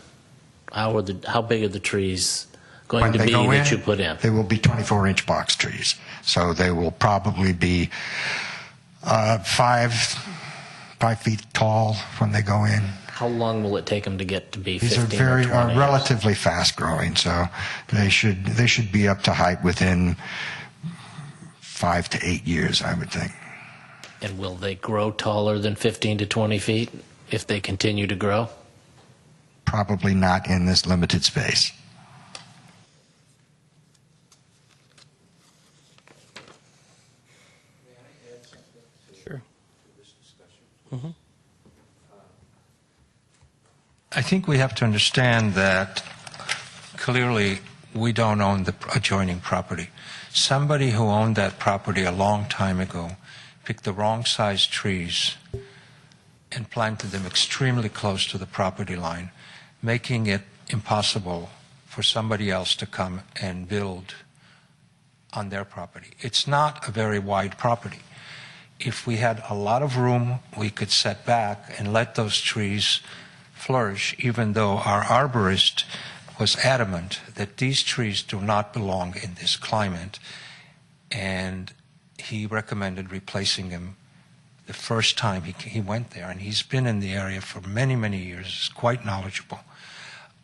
How big are the trees going When to they be go that in, you put in? They will be 24-inch box trees. So they will probably be 5 feet tall when they go in. How long will it take them to get to be These 15 are or 20? relatively fast growing, so they should be up to height within 5 to 8 years, I would think. And will they grow taller than 15 to 20 feet if they continue to grow? Probably not in this limited space. Sure. Mm-hmm. I think we have to understand that clearly we don't own the adjoining property. Somebody who owned that property a long time ago picked the wrong size trees and planted them extremely close to the property line, making it impossible for somebody else to come and build on their property. It's not a very wide property. If we had a lot of room, we could set back and let those trees flourish, even though our arborist was adamant that these trees do not belong in this climate, and he recommended replacing them the first time he went there, and he's been in the area for many, many years. He's quite knowledgeable.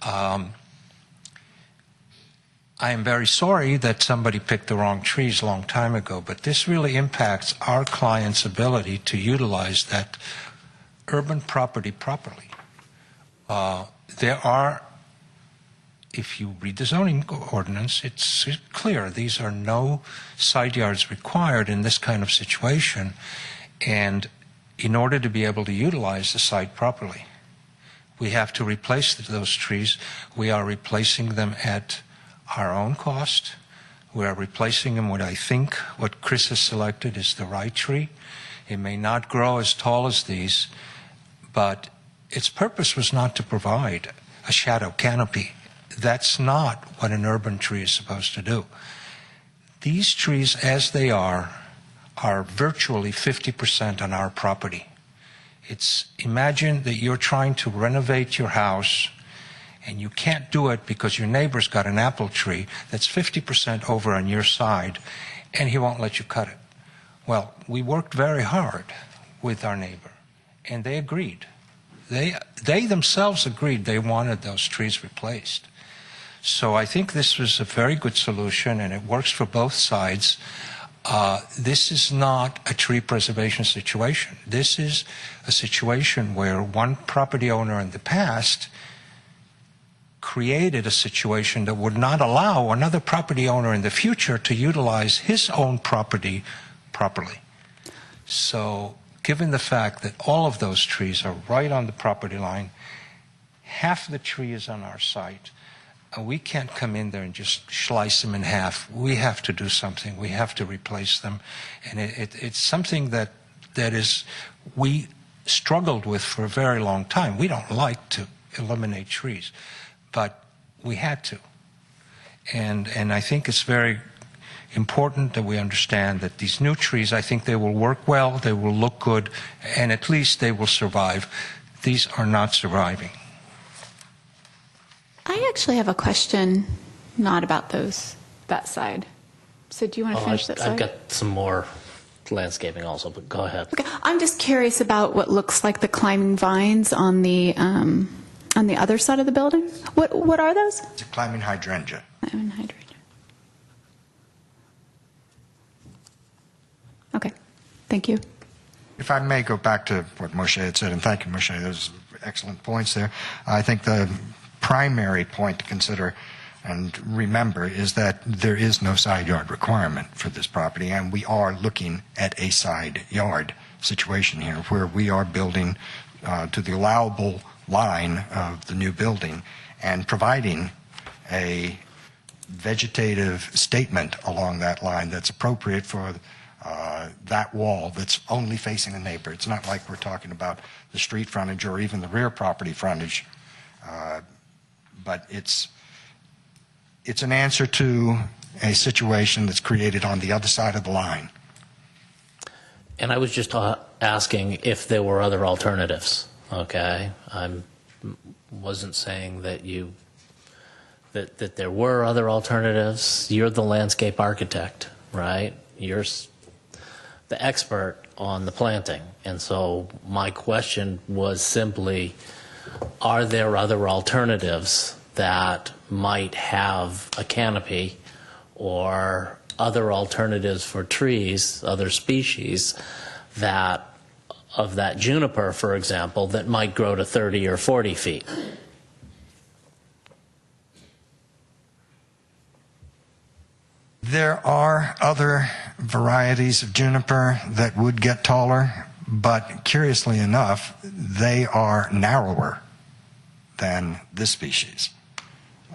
I am very sorry that somebody picked the wrong trees a long time ago, but this really impacts our client's ability to utilize that urban property properly. There are if you read the zoning ordinance, it's clear. These are no side yards required in this kind of situation. And in order to be able to utilize the site properly, we have to replace those trees. We are replacing them at our own cost. We are replacing them with, I think, what Chris has selected is the right tree. It may not grow as tall as these, but its purpose was not to provide a shadow canopy. That's not what an urban tree is supposed to do. These trees, as they are virtually 50% on our property. Imagine that you're trying to renovate your house and you can't do it because your neighbor's got an apple tree that's 50% over on your side and he won't let you cut it. Well, we worked very hard with our neighbor and they agreed. They themselves agreed they wanted those trees replaced. So I think this was a very good solution and it works for both sides. This is not a tree preservation situation. This is a situation where one property owner in the past created a situation that would not allow another property owner in the future to utilize his own property properly. So given the fact that all of those trees are right on the property line, half the tree is on our site, we can't come in there and just slice them in half. We have to do something. We have to replace them. And it's something that we struggled with for a very long time. We don't like to eliminate trees, but we had to. And I think it's very important that we understand that these new trees, I think they will work well, they will look good, and at least they will survive. These are not surviving. I actually have a question, not about that side. So do you want to finish that side? I've got some more landscaping also, but go ahead. Okay. I'm just curious about what looks like the climbing vines on the other side of the building. What are those? It's a climbing hydrangea. Climbing hydrangea. Okay. Thank you. If I may go back to what Moshe had said, and thank you, Moshe. Those excellent points there. I think the primary point to consider and remember is that there is no side yard requirement for this property, and we are looking at a side yard situation here where we are building to the allowable line of the new building and providing a vegetative statement along that line that's appropriate for that wall that's only facing a neighbor. It's not like we're talking about the street frontage or even the rear property frontage. But it's an answer to a situation that's created on the other side of the line. And I was just asking if there were other alternatives, okay? I wasn't saying that that there were other alternatives. You're the landscape architect, right? You're the expert on the planting. And so my question was simply, are there other alternatives that might have a canopy or other alternatives for trees, other species of that juniper, for example, that might grow to 30 or 40 feet? There are other varieties of juniper that would get taller, but curiously enough, they are narrower than this species.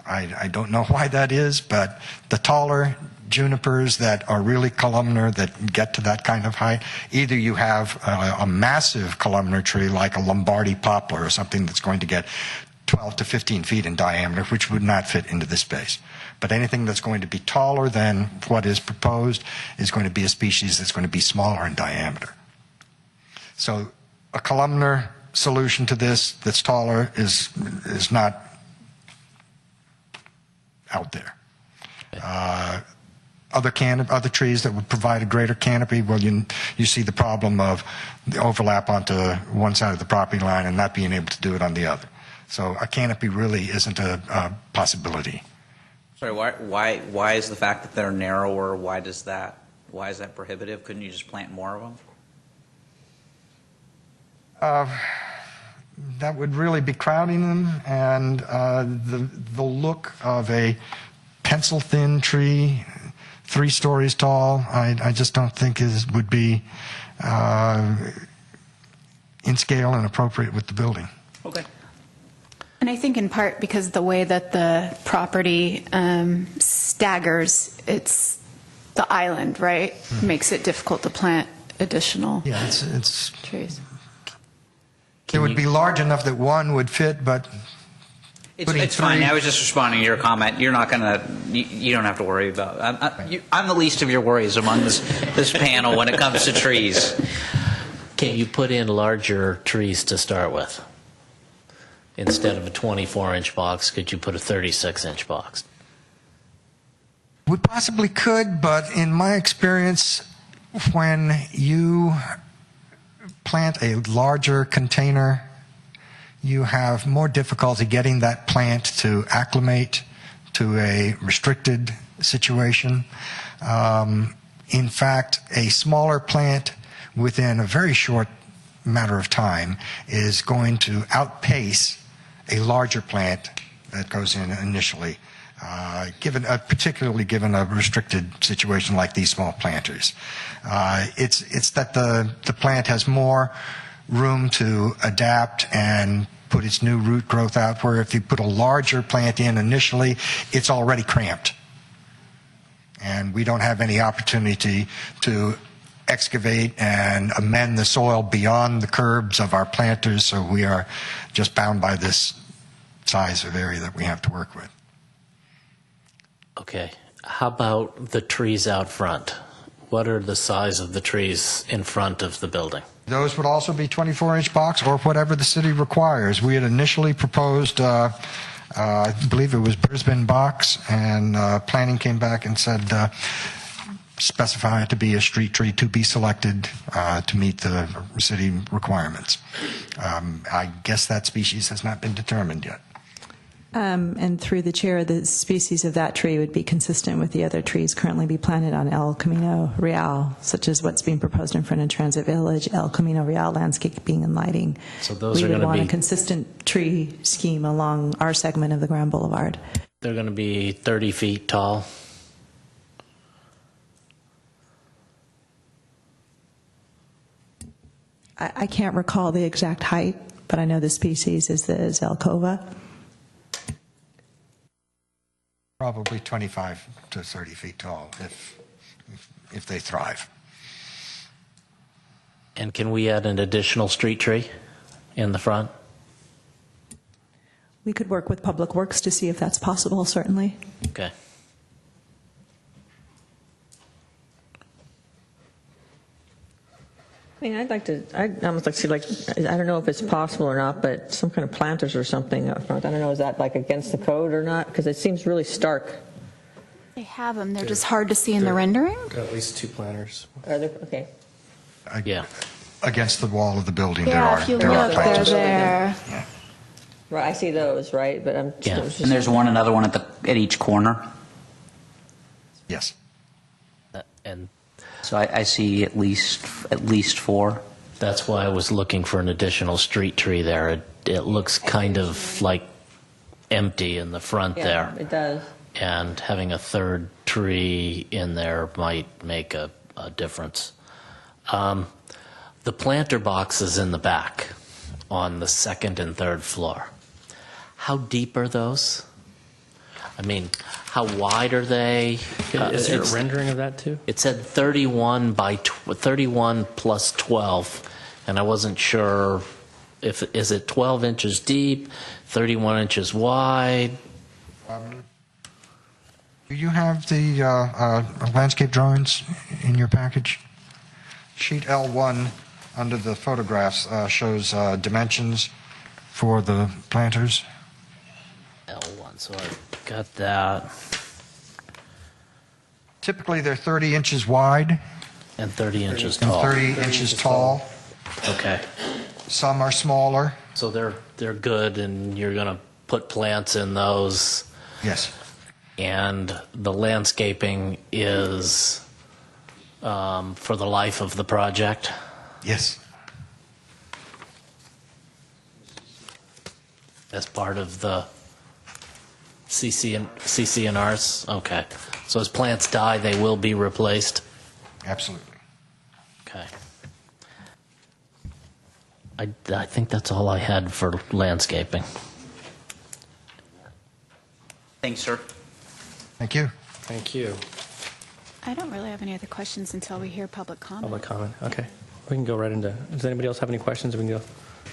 I don't know why that is, but the taller junipers that are really columnar, that get to that kind of height, either you have a massive columnar tree like a Lombardy poplar or something that's going to get 12 to 15 feet in diameter, which would not fit into this space. But anything that's going to be taller than what is proposed is going to be a species that's going to be smaller in diameter. So a columnar solution to this that's taller is not out there. Other trees that would provide a greater canopy, well, you see the problem of the overlap onto one side of the property line and not being able to do it on the other. So a canopy really isn't a possibility. Sorry, why is the fact that they're narrower, why is that prohibitive? Couldn't you just plant more of them? that would really be crowding them, and the look of a pencil-thin tree, 3 stories tall, I just don't think would be in scale and appropriate with the building. Okay. And I think in part because the way that the property staggers, it's the island, right? Makes it difficult to plant additional it's trees. it would be large enough that one would fit, but It's fine. I was just responding to your comment. You're not going to, you don't have to worry about, I'm the least of your worries among this panel when it comes to trees. Can you put in larger trees to start with? Instead of a 24-inch box, could you put a 36-inch box? we possibly could, but in my experience, when you plant a larger container, you have more difficulty getting that plant to acclimate to a restricted situation. In fact, a smaller plant within a very short matter of time is going to outpace a larger plant that goes in initially, particularly given a restricted situation like these small planters. It's that the plant has more room to adapt and put its new root growth out, where if you put a larger plant in initially, it's already cramped. And we don't have any opportunity to excavate and amend the soil beyond the curbs of our planters, so we are just bound by this size of area that we have to work with. Okay. How about the trees out front? What are the size of the trees in front of the building? Those would also be 24-inch box or whatever the city requires. We had initially proposed, I believe it was Brisbane box, and planning came back and said specify it to be a street tree to be selected to meet the city requirements. I guess that species has not been determined yet. And through the chair, the species of that tree would be consistent with the other trees currently be planted on El Camino Real, such as what's being proposed in front of Transit Village, El Camino Real landscaping and lighting. So those we are going would to want be a consistent tree scheme along our segment of the Grand Boulevard. They're going to be 30 feet tall. I can't recall the exact height, but I know the species is the Zelkova. Probably 25 to 30 feet tall if they thrive. And can we add an additional street tree in the front? We could work with Public Works to see if that's possible, certainly. Okay. I mean, I'd almost like to see, like, I don't know if it's possible or not, but some kind of planters or something up front. I don't know, is that like against the code or not? Because it seems really stark. They have them. They're just hard to see in the rendering. At least 2 planters. Are there, okay. Yeah. Against the wall of the building, Yeah, if you there are look, they're planters. there. Yeah. Right, I see those, right? But I'm Yeah. just, And there's another one at each corner. Yes. And So I see at least 4. that's why I was looking for an additional street tree there. It looks kind of like empty in the front yeah, there. it does. And having a third tree in there might make a difference. The planter boxes in the back on the second and third floor, how deep are those? I mean, how wide are they? Is there a rendering of that too? It said 31 plus 12, and I wasn't sure is it 12 inches deep, 31 inches wide. Do you have the landscape drawings in your package? Sheet L1 under the photographs shows dimensions for the planters. L1, so I got that. Typically, they're 30 inches wide And 30 inches and tall. 30 inches tall. Okay. Some are smaller. So they're good, and you're going to put plants in those, Yes. and the landscaping is for the life of the project. Yes. as part of the CCNRs? Okay. So as plants die, they will be replaced? Absolutely. Okay. I think that's all I had for landscaping. Thanks, sir. Thank you. Thank you. I don't really have any other questions until we hear public comment. Public comment, okay. We can go right into, does anybody else have any questions? We can go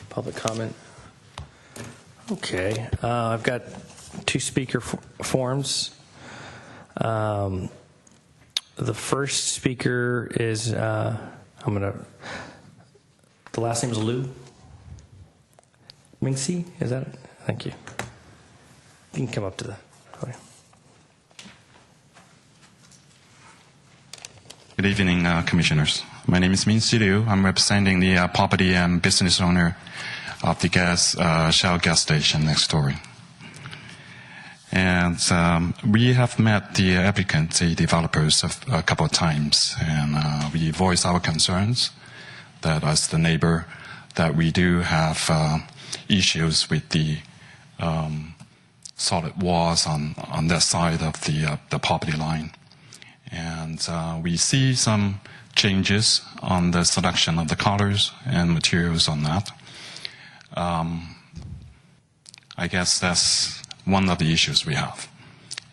public comment. Okay, I've got two speaker forms. The first speaker is, the last name is Liu Mingxi, is that it? Thank you. You can come up to the podium. Good evening, Commissioners. My name is Mingxi Liu. I'm representing the property and business owner of the Shell gas station next door. And we have met the applicant, the developers, a couple of times, and we voiced our concerns that as the neighbor, that we do have issues with the solid walls on that side of the property line. And we see some changes on the selection of the colors and materials on that. I guess that's one of the issues we have.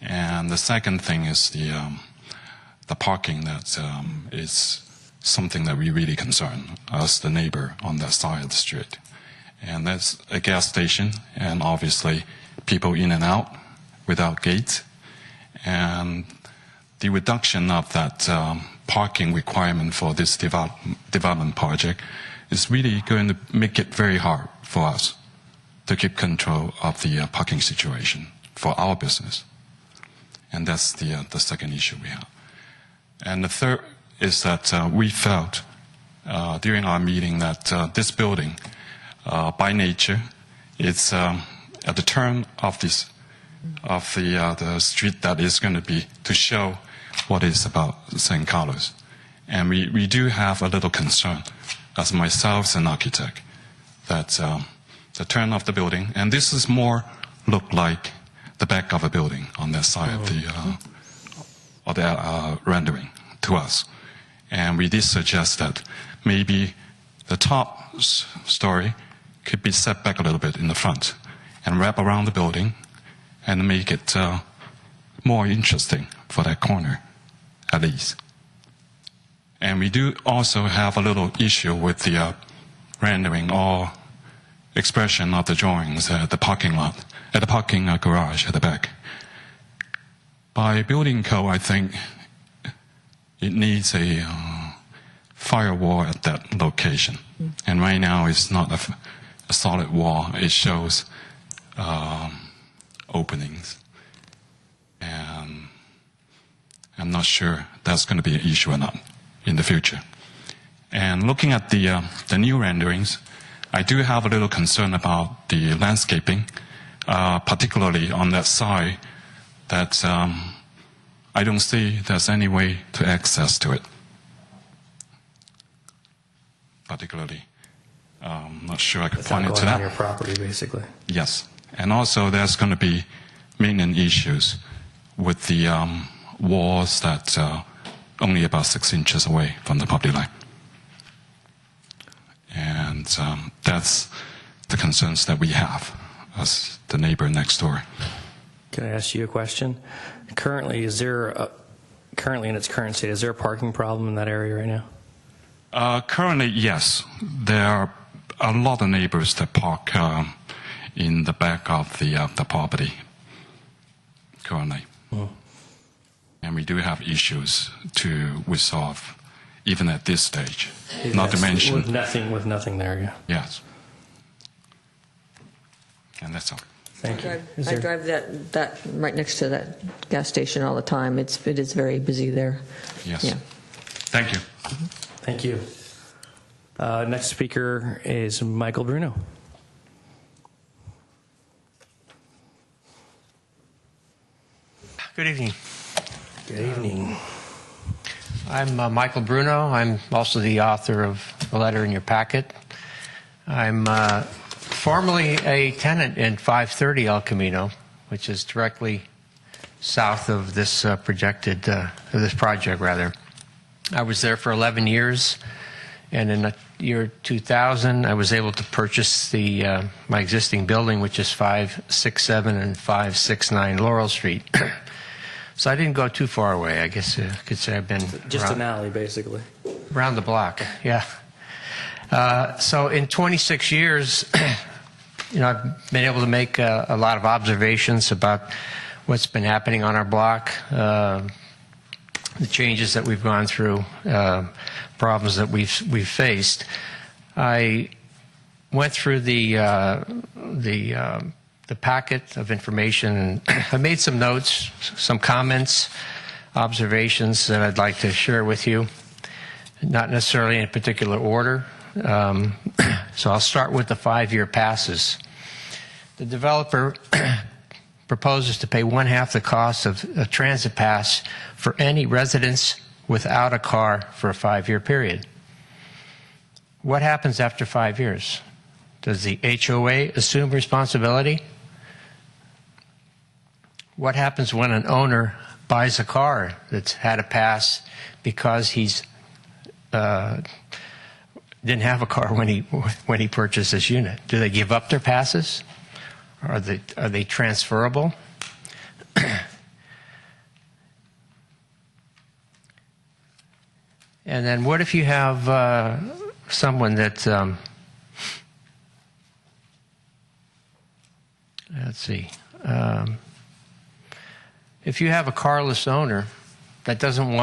And the second thing is the parking that is something that we really concern as the neighbor on that side of the street. And that's a gas station, and obviously people in and out without gates. And the reduction of that parking requirement for this development project is really going to make it very hard for us to keep control of the parking situation for our business. And that's the second issue we have. And the third is that we felt during our meeting that this building, by nature, it's at the turn of the street that is going to be to show what it's about, San Carlos. And we do have a little concern, as myself as an architect, that the turn of the building, and this is more look like the back of a building on that side of the rendering to us. And we did suggest that maybe the top story could be set back a little bit in the front and wrap around the building and make it more interesting for that corner, at least. And we do also have a little issue with the rendering or expression of the drawings at the parking lot, at the parking garage at the back. By building code, I think it needs a firewall at that location. And right now it's not a solid wall. It shows openings. And I'm not sure that's going to be an issue or not in the future. And looking at the new renderings, I do have a little concern about the landscaping, particularly on that side that I don't see there's any way to access to it. Particularly, I'm not sure I could point it to that. On your property, basically. Yes. And also there's going to be maintenance issues with the walls that only about 6 inches away from the property line. And that's the concerns that we have as the neighbor next door. Can I ask you a question? Currently, currently in its current state, is there a parking problem in that area right now? Currently, yes. There are a lot of neighbors that park in the back of the property currently. And we do have issues to resolve even at this stage. Not to mention with nothing there. Yeah. Yes. And that's all. Thank you. I drive that right next to that gas station all the time. It is very busy there. Yes. Yeah. Thank you. Thank you. Next speaker is Michael Bruno. Good evening. Good evening. I'm Michael Bruno. I'm also the author of the letter in your packet. I'm formerly a tenant in 530 El Camino, which is directly south of this this project rather. I was there for 11 years, and in the year 2000, I was able to purchase my existing building, which is 567 and 569 Laurel Street. So I didn't go too far away. I guess I could say I've been Just an alley, basically. around the block. Yeah. So in 26 years, I've been able to make a lot of observations about what's been happening on our block, the changes that we've gone through, problems that we've faced. I went through the packet of information, and I made some notes, some comments, observations that I'd like to share with you, not necessarily in a particular order. So I'll start with the 5-year passes. The developer proposes to pay 1/2 the cost of a transit pass for any residents without a car for a 5-year period. What happens after 5 years? Does the HOA assume responsibility? What happens when an owner buys a car that's had a pass because he's didn't have a car when he purchased this unit? Do they give up their passes? Are they transferable? And then what if you have someone that let's see. If you have a carless owner that doesn't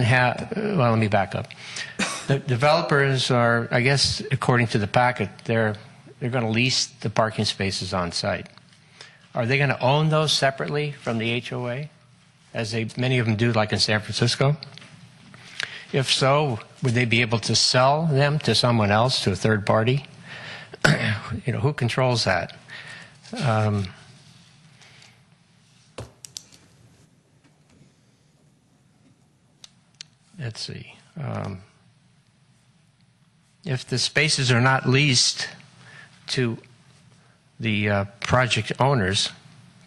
have, well, let me back up. The developers are, I guess, according to the packet, they're going to lease the parking spaces on site. Are they going to own those separately from the HOA, as many of them do, like in San Francisco? If so, would they be able to sell them to someone else, to a third party? Who controls that? Let's see. If the spaces are not leased to the project owners,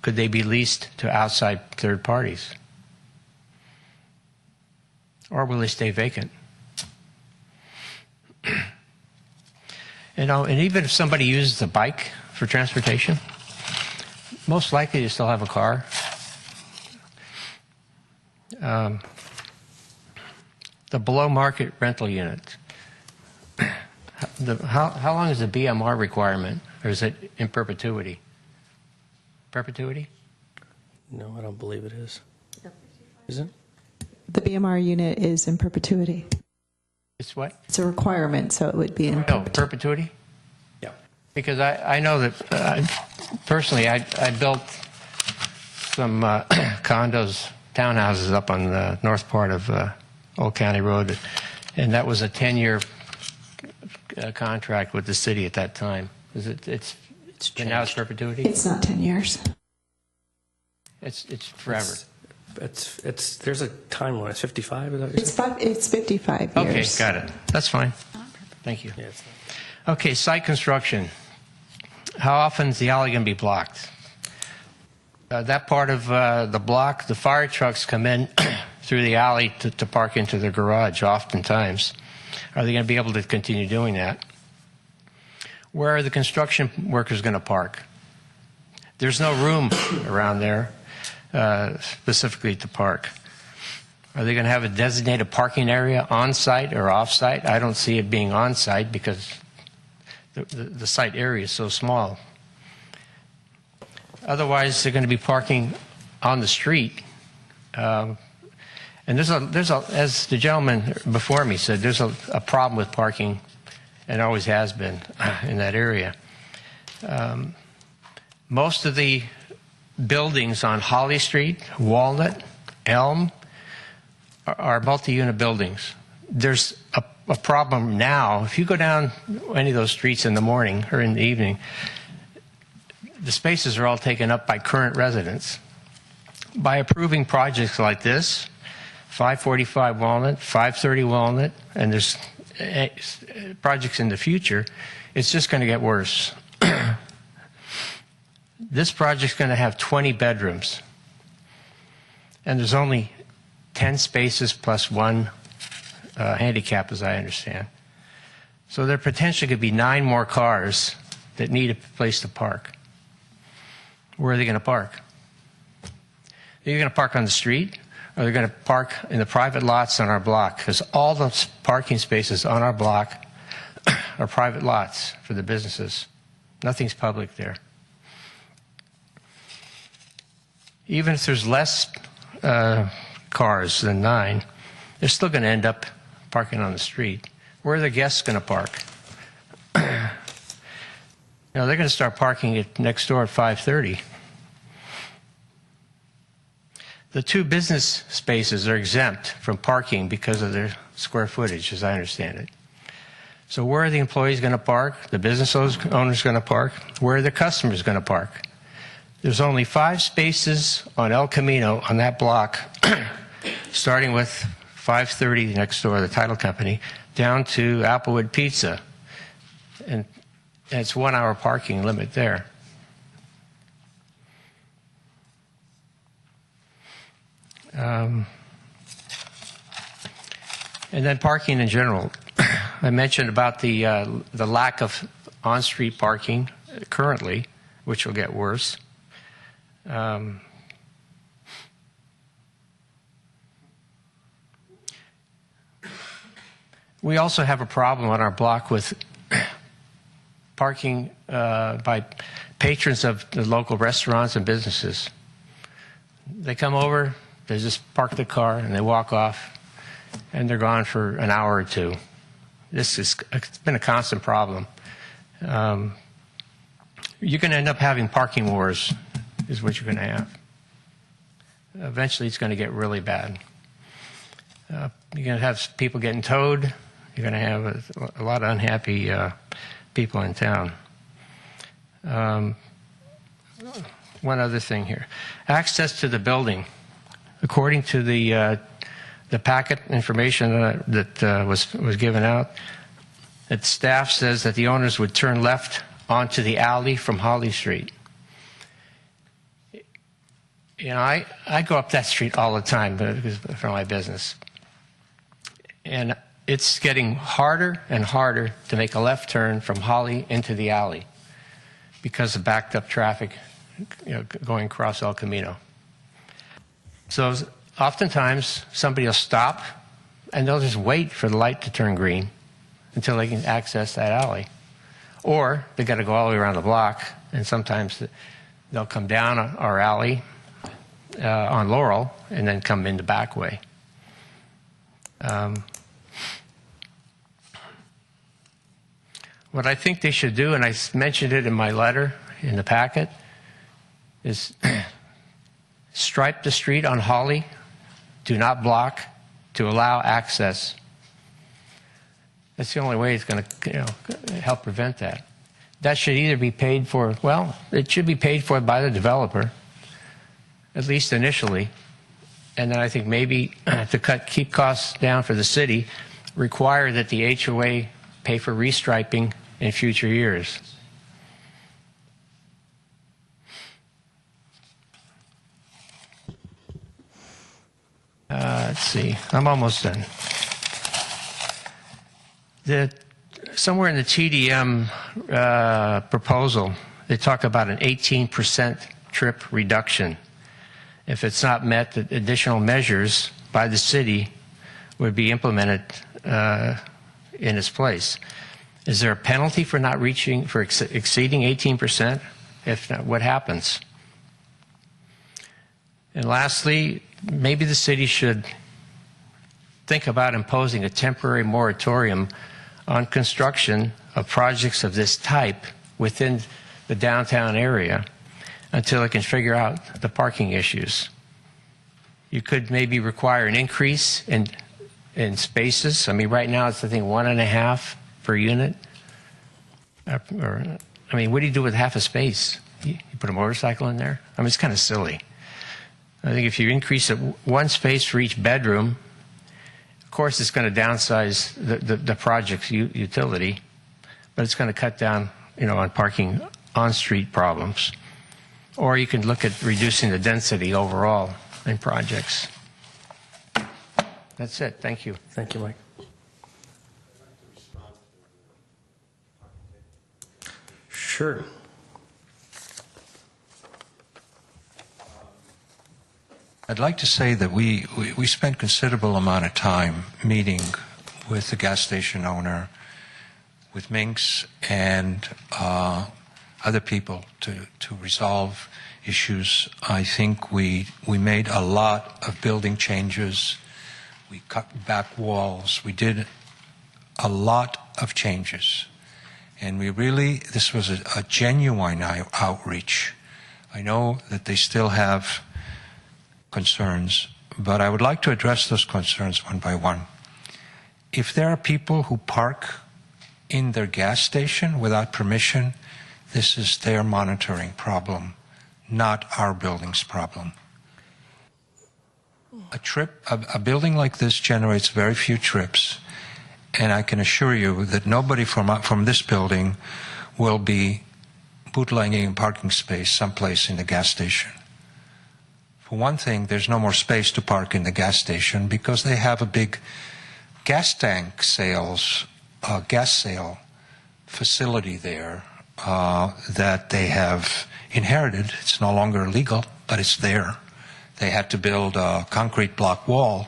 could they be leased to outside third parties? Or will they stay vacant? And even if somebody uses a bike for transportation, most likely you still have a car. The below market rental unit. How long is the BMR requirement, or is it in perpetuity? Perpetuity? No, I don't believe it is. Is it? The BMR unit is in perpetuity. It's what? It's a requirement, so it would be in perpetuity. Yeah. Because I know that personally, I built some condos, townhouses up on the north part of Old County Road, and that was a 10-year contract with the city at that time. It's now it's perpetuity. It's not 10 years. It's forever. There's a time limit. It's 55. Is that what you said? It's 55 Okay, years. got it. That's fine. Thank you. Okay, site construction. How often is the alley going to be blocked? That part of the block, the fire trucks come in through the alley to park into the garage oftentimes. Are they going to be able to continue doing that? Where are the construction workers going to park? There's no room around there specifically to park. Are they going to have a designated parking area on-site or off-site? I don't see it being on-site because the site area is so small. Otherwise, they're going to be parking on the street. And there's a, as the gentleman before me said, there's a problem with parking, and always has been in that area. Most of the buildings on Holly Street, Walnut, Elm, are multi-unit buildings. There's a problem now. If you go down any of those streets in the morning or in the evening, the spaces are all taken up by current residents. By approving projects like this, 545 Walnut, 530 Walnut, and there's projects in the future, it's just going to get worse. This project's going to have 20 bedrooms, and there's only 10 spaces plus one handicap, as I understand. So there potentially could be 9 more cars that need a place to park. Where are they going to park? Are you going to park on the street, or are they going to park in the private lots on our block? Because all the parking spaces on our block are private lots for the businesses. Nothing's public there. Even if there's less cars than 9, they're still going to end up parking on the street. Where are the guests going to park? They're going to start parking it next door at 5:30. The 2 business spaces are exempt from parking because of their square footage, as I understand it. So where are the employees going to park? The business owners going to park? Where are the customers going to park? There's only 5 spaces on El Camino on that block, starting with 5:30 next door, the title company, down to Applewood Pizza. And it's 1 hour parking limit there. And then parking in general. I mentioned about the lack of on-street parking currently, which will get worse. We also have a problem on our block with parking by patrons of the local restaurants and businesses. They come over, they just park the car, and they walk off, and they're gone for an hour or 2. It's been a constant problem. You're going to end up having parking wars, is what you're going to have. Eventually, it's going to get really bad. You're going to have people getting towed. You're going to have a lot of unhappy people in town. One other thing here. Access to the building. According to the packet information that was given out, that staff says that the owners would turn left onto the alley from Holly Street. You know, I go up that street all the time for my business. And it's getting harder and harder to make a left turn from Holly into the alley because of backed up traffic, you know, going across El Camino. So oftentimes somebody will stop and they'll just wait for the light to turn green until they can access that alley. Or they got to go all the way around the block, and sometimes they'll come down our alley on Laurel and then come in the back way. What I think they should do, and I mentioned it in my letter in the packet, is stripe the street on Holly, do not block, to allow access. That's the only way it's going to help prevent that. That should either be paid for, well, it should be paid for by the developer, at least initially. And then I think maybe to keep costs down for the city, require that the HOA pay for restriping in future years. Let's see, I'm almost done. Somewhere in the TDM proposal, they talk about an 18% trip reduction. If it's not met, the additional measures by the city would be implemented in its place. Is there a penalty for not reaching, for exceeding 18%? If not, what happens? And lastly, maybe the city should think about imposing a temporary moratorium on construction of projects of this type within the downtown area until it can figure out the parking issues. You could maybe require an increase in spaces. I mean, right now it's, I think, 1.5 per unit. Or, I mean, what do you do with half a space? You put a motorcycle in there? I mean, it's kind of silly. I think if you increase it 1 space for each bedroom, Of course, it's going to downsize the project's utility, but it's going to cut down, on parking on-street problems. Or you can look at reducing the density overall in projects. That's it. Thank you. Thank you, Mike. Sure. I'd like to say that we spent considerable amount of time meeting with the gas station owner, with Minx, and other people to resolve issues. I think we made a lot of building changes. We cut back walls. We did a lot of changes. And this was a genuine outreach. I know that they still have concerns, but I would like to address those concerns one by one. If there are people who park in their gas station without permission, this is their monitoring problem, not our building's problem. A building like this generates very few trips, and I can assure you that nobody from this building will be bootlegging a parking space someplace in the gas station. For one thing, there's no more space to park in the gas station because they have a big gas tank gas sale facility there that they have inherited. It's no longer legal, but it's there. They had to build a concrete block wall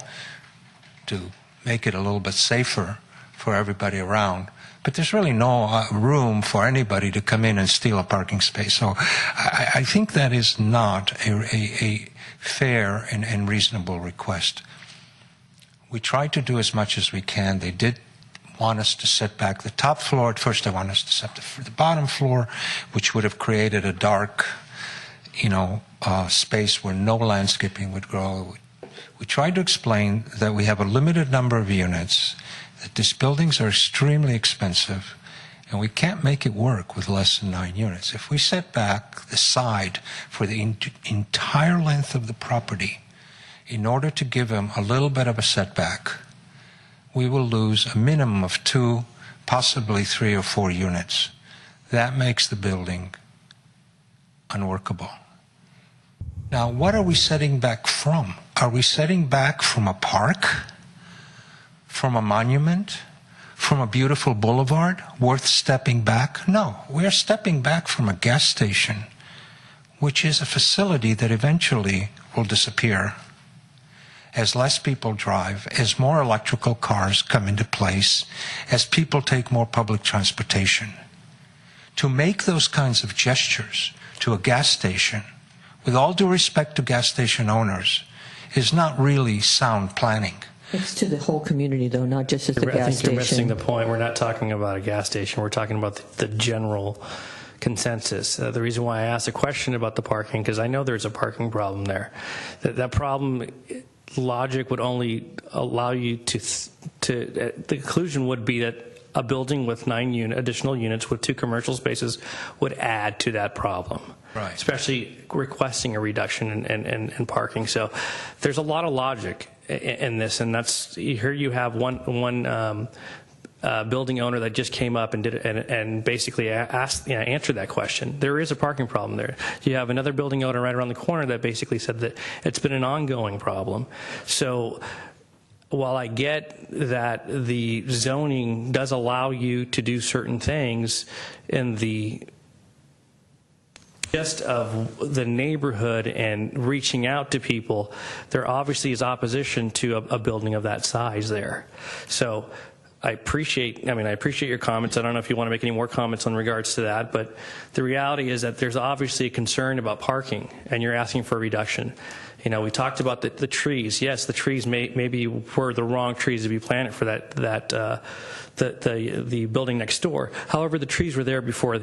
to make it a little bit safer for everybody around. But there's really no room for anybody to come in and steal a parking space. So I think that is not a fair and reasonable request. We tried to do as much as we can. They did want us to set back the top floor. At first they wanted us to set the bottom floor, which would have created a dark, space where no landscaping would grow. We tried to explain that we have a limited number of units, that these buildings are extremely expensive, and we can't make it work with less than 9 units. If we set back the side for the entire length of the property in order to give them a little bit of a setback, we will lose a minimum of 2, possibly 3 or 4 units. That makes the building unworkable. Now, what are we setting back from? Are we setting back from a park? From a monument? From a beautiful boulevard worth stepping back? No, we're stepping back from a gas station, which is a facility that eventually will disappear as less people drive, as more electrical cars come into place, as people take more public transportation. To make those kinds of gestures to a gas station, with all due respect to gas station owners, is not really sound planning. It's to the whole community, though, not just at the gas station. I think you're missing the point. We're not talking about a gas station. We're talking about the general consensus. The reason why I asked a question about the parking, because I know there's a parking problem there. That problem, logic would only allow you to the conclusion would be that a building with 9 additional units with 2 commercial spaces would add to that problem. Right. Especially requesting a reduction in parking. So there's a lot of logic in this, and that's here you have one building owner that just came up and did and basically answered that question. There is a parking problem there. You have another building owner right around the corner that basically said that it's been an ongoing problem. So while I get that the zoning does allow you to do certain things in the gist of the neighborhood and reaching out to people, there obviously is opposition to a building of that size there. So I appreciate your comments. I don't know if you want to make any more comments in regards to that, but the reality is that there's obviously a concern about parking, and you're asking for a reduction. We talked about the trees. Yes, the trees maybe were the wrong trees to be planted for the building next door. However, the trees were there before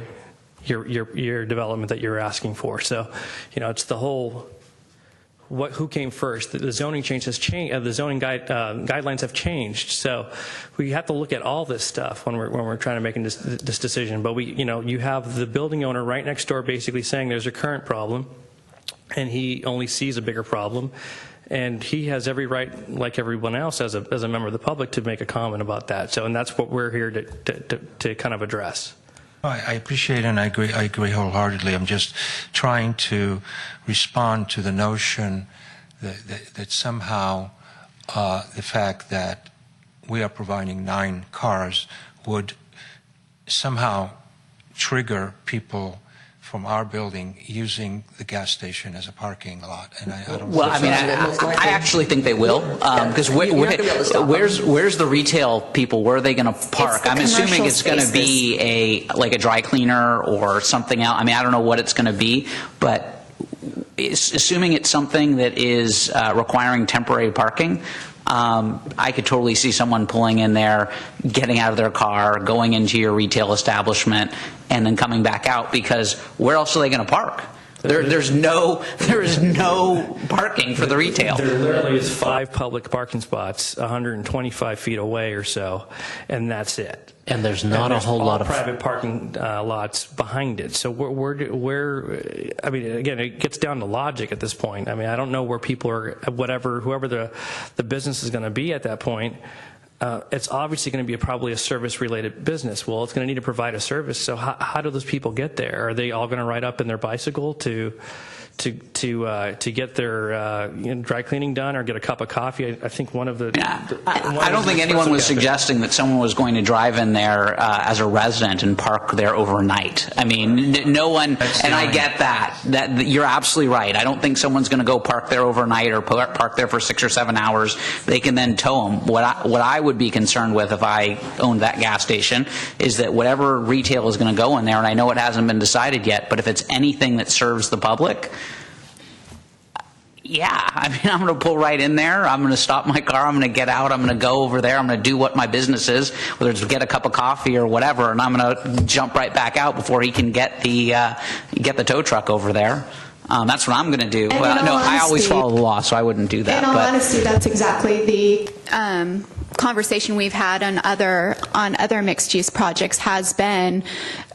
your development that you're asking for. So, it's the whole who came first. The zoning change has changed. The zoning guidelines have changed. So we have to look at all this stuff when we're trying to make this decision. But you have the building owner right next door basically saying there's a current problem, and he only sees a bigger problem. And he has every right, like everyone else, as a member of the public, to make a comment about that. So, and that's what we're here to kind of address. I appreciate and I agree wholeheartedly. I'm just trying to respond to the notion that somehow the fact that we are providing 9 cars would somehow trigger people from our building using the gas station as a parking lot. And I don't. Well, I mean, I actually think they will, because where's the retail people? Where are they going to park? I'm assuming it's going to be like a dry cleaner or something else. I mean, I don't know what it's going to be, but assuming it's something that is requiring temporary parking, I could totally see someone pulling in there, getting out of their car, going into your retail establishment, and then coming back out, because where else are they going to park? There is no parking for the retail. There literally is 5 public parking spots 125 feet away or so, and that's it. And there's not a whole lot of private parking lots behind it. So where, I mean, again, it gets down to logic at this point. I mean, I don't know where people are, whoever the business is going to be at that point. It's obviously going to be probably a service-related business. Well, it's going to need to provide a service. So how do those people get there? Are they all going to ride up in their bicycle to get their dry cleaning done or get a cup of coffee? I think one of the. I don't think anyone was suggesting that someone was going to drive in there as a resident and park there overnight. I mean, no one, and I get that. That you're absolutely right. I don't think someone's going to go park there overnight or park there for 6 or 7 hours. They can then tow them. What I would be concerned with if I owned that gas station is that whatever retail is going to go in there, and I know it hasn't been decided yet, but if it's anything that serves the public, yeah, I mean, I'm going to pull right in there. I'm going to stop my car. I'm going to get out. I'm going to go over there. I'm going to do what my business is, whether it's get a cup of coffee or whatever, and I'm going to jump right back out before he can get the tow truck over there. That's what I'm going to do. Well, no, I always follow the law, so I wouldn't do that. In all honesty, that's exactly the conversation we've had on other mixed-use projects, has been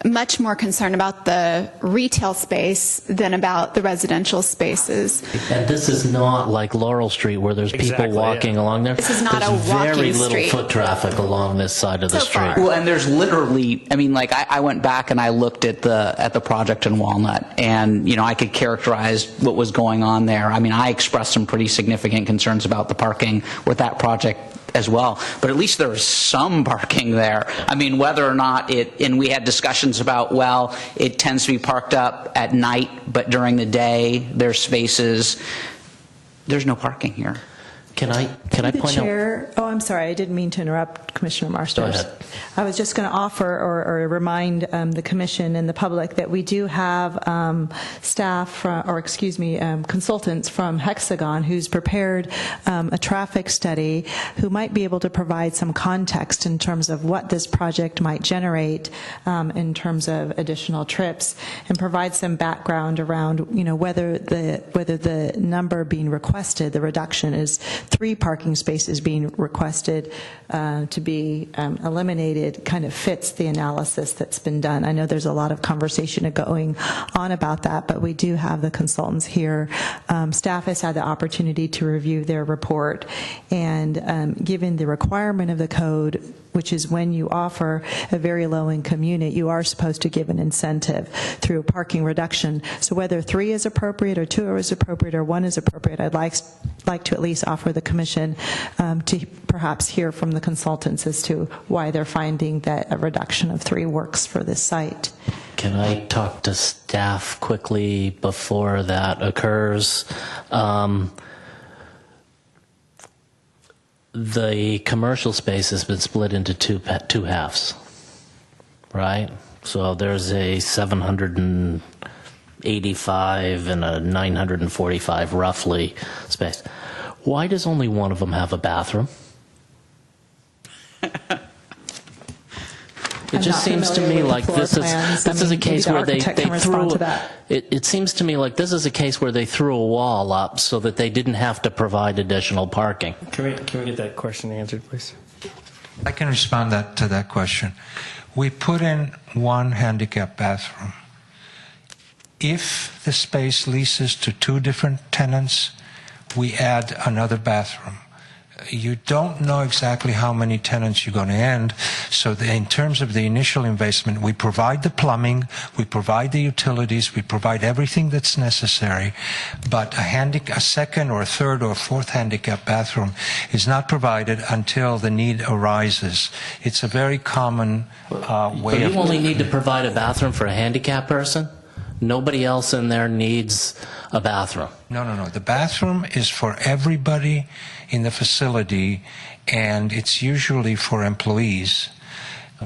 much more concerned about the retail space than about the residential spaces. And this is not like Laurel Street where there's people walking along there. This is not there's a walking very little street. foot traffic along this side of the street. Well, and there's literally, I mean, like I went back and I looked at the project in Walnut, and I could characterize what was going on there. I mean, I expressed some pretty significant concerns about the parking with that project as well, but at least there was some parking there. I mean, whether or not and we had discussions about, well, it tends to be parked up at night, but during the day there's spaces. There's no parking here. Can I point out? Oh, I'm sorry. I didn't mean to interrupt, Commissioner Marsters. Go ahead. I was just going to offer or remind the Commission and the public that we do have consultants from Hexagon who's prepared a traffic study who might be able to provide some context in terms of what this project might generate in terms of additional trips, and provide some background around whether the number being requested, the reduction is 3 parking spaces being requested to be eliminated, kind of fits the analysis that's been done. I know there's a lot of conversation going on about that, but we do have the consultants here. Staff has had the opportunity to review their report, and given the requirement of the code, which is when you offer a very low-income unit, you are supposed to give an incentive through parking reduction. So whether 3 is appropriate or 2 is appropriate or 1 is appropriate, I'd like to at least offer the Commission to perhaps hear from the consultants as to why they're finding that a reduction of 3 works for this site. Can I talk to staff quickly before that occurs? The commercial space has been split into two halves, right? So there's a 785 and a 945 roughly space. Why does only one of them have a bathroom? It just seems to me like this is a case where they threw. It seems to me like this is a case where they threw a wall up so that they didn't have to provide additional parking. Can we get that question answered, please? I can respond to that question. We put in 1 handicap bathroom. If the space leases to 2 different tenants, we add another bathroom. You don't know exactly how many tenants you're going to end, so in terms of the initial investment, we provide the plumbing, we provide the utilities, we provide everything that's necessary, but a second or a third or a fourth handicap bathroom is not provided until the need arises. It's a very common way But of... you only need to provide a bathroom for a handicapped person? Nobody else in there needs a bathroom? No. The bathroom is for everybody in the facility, and it's usually for employees.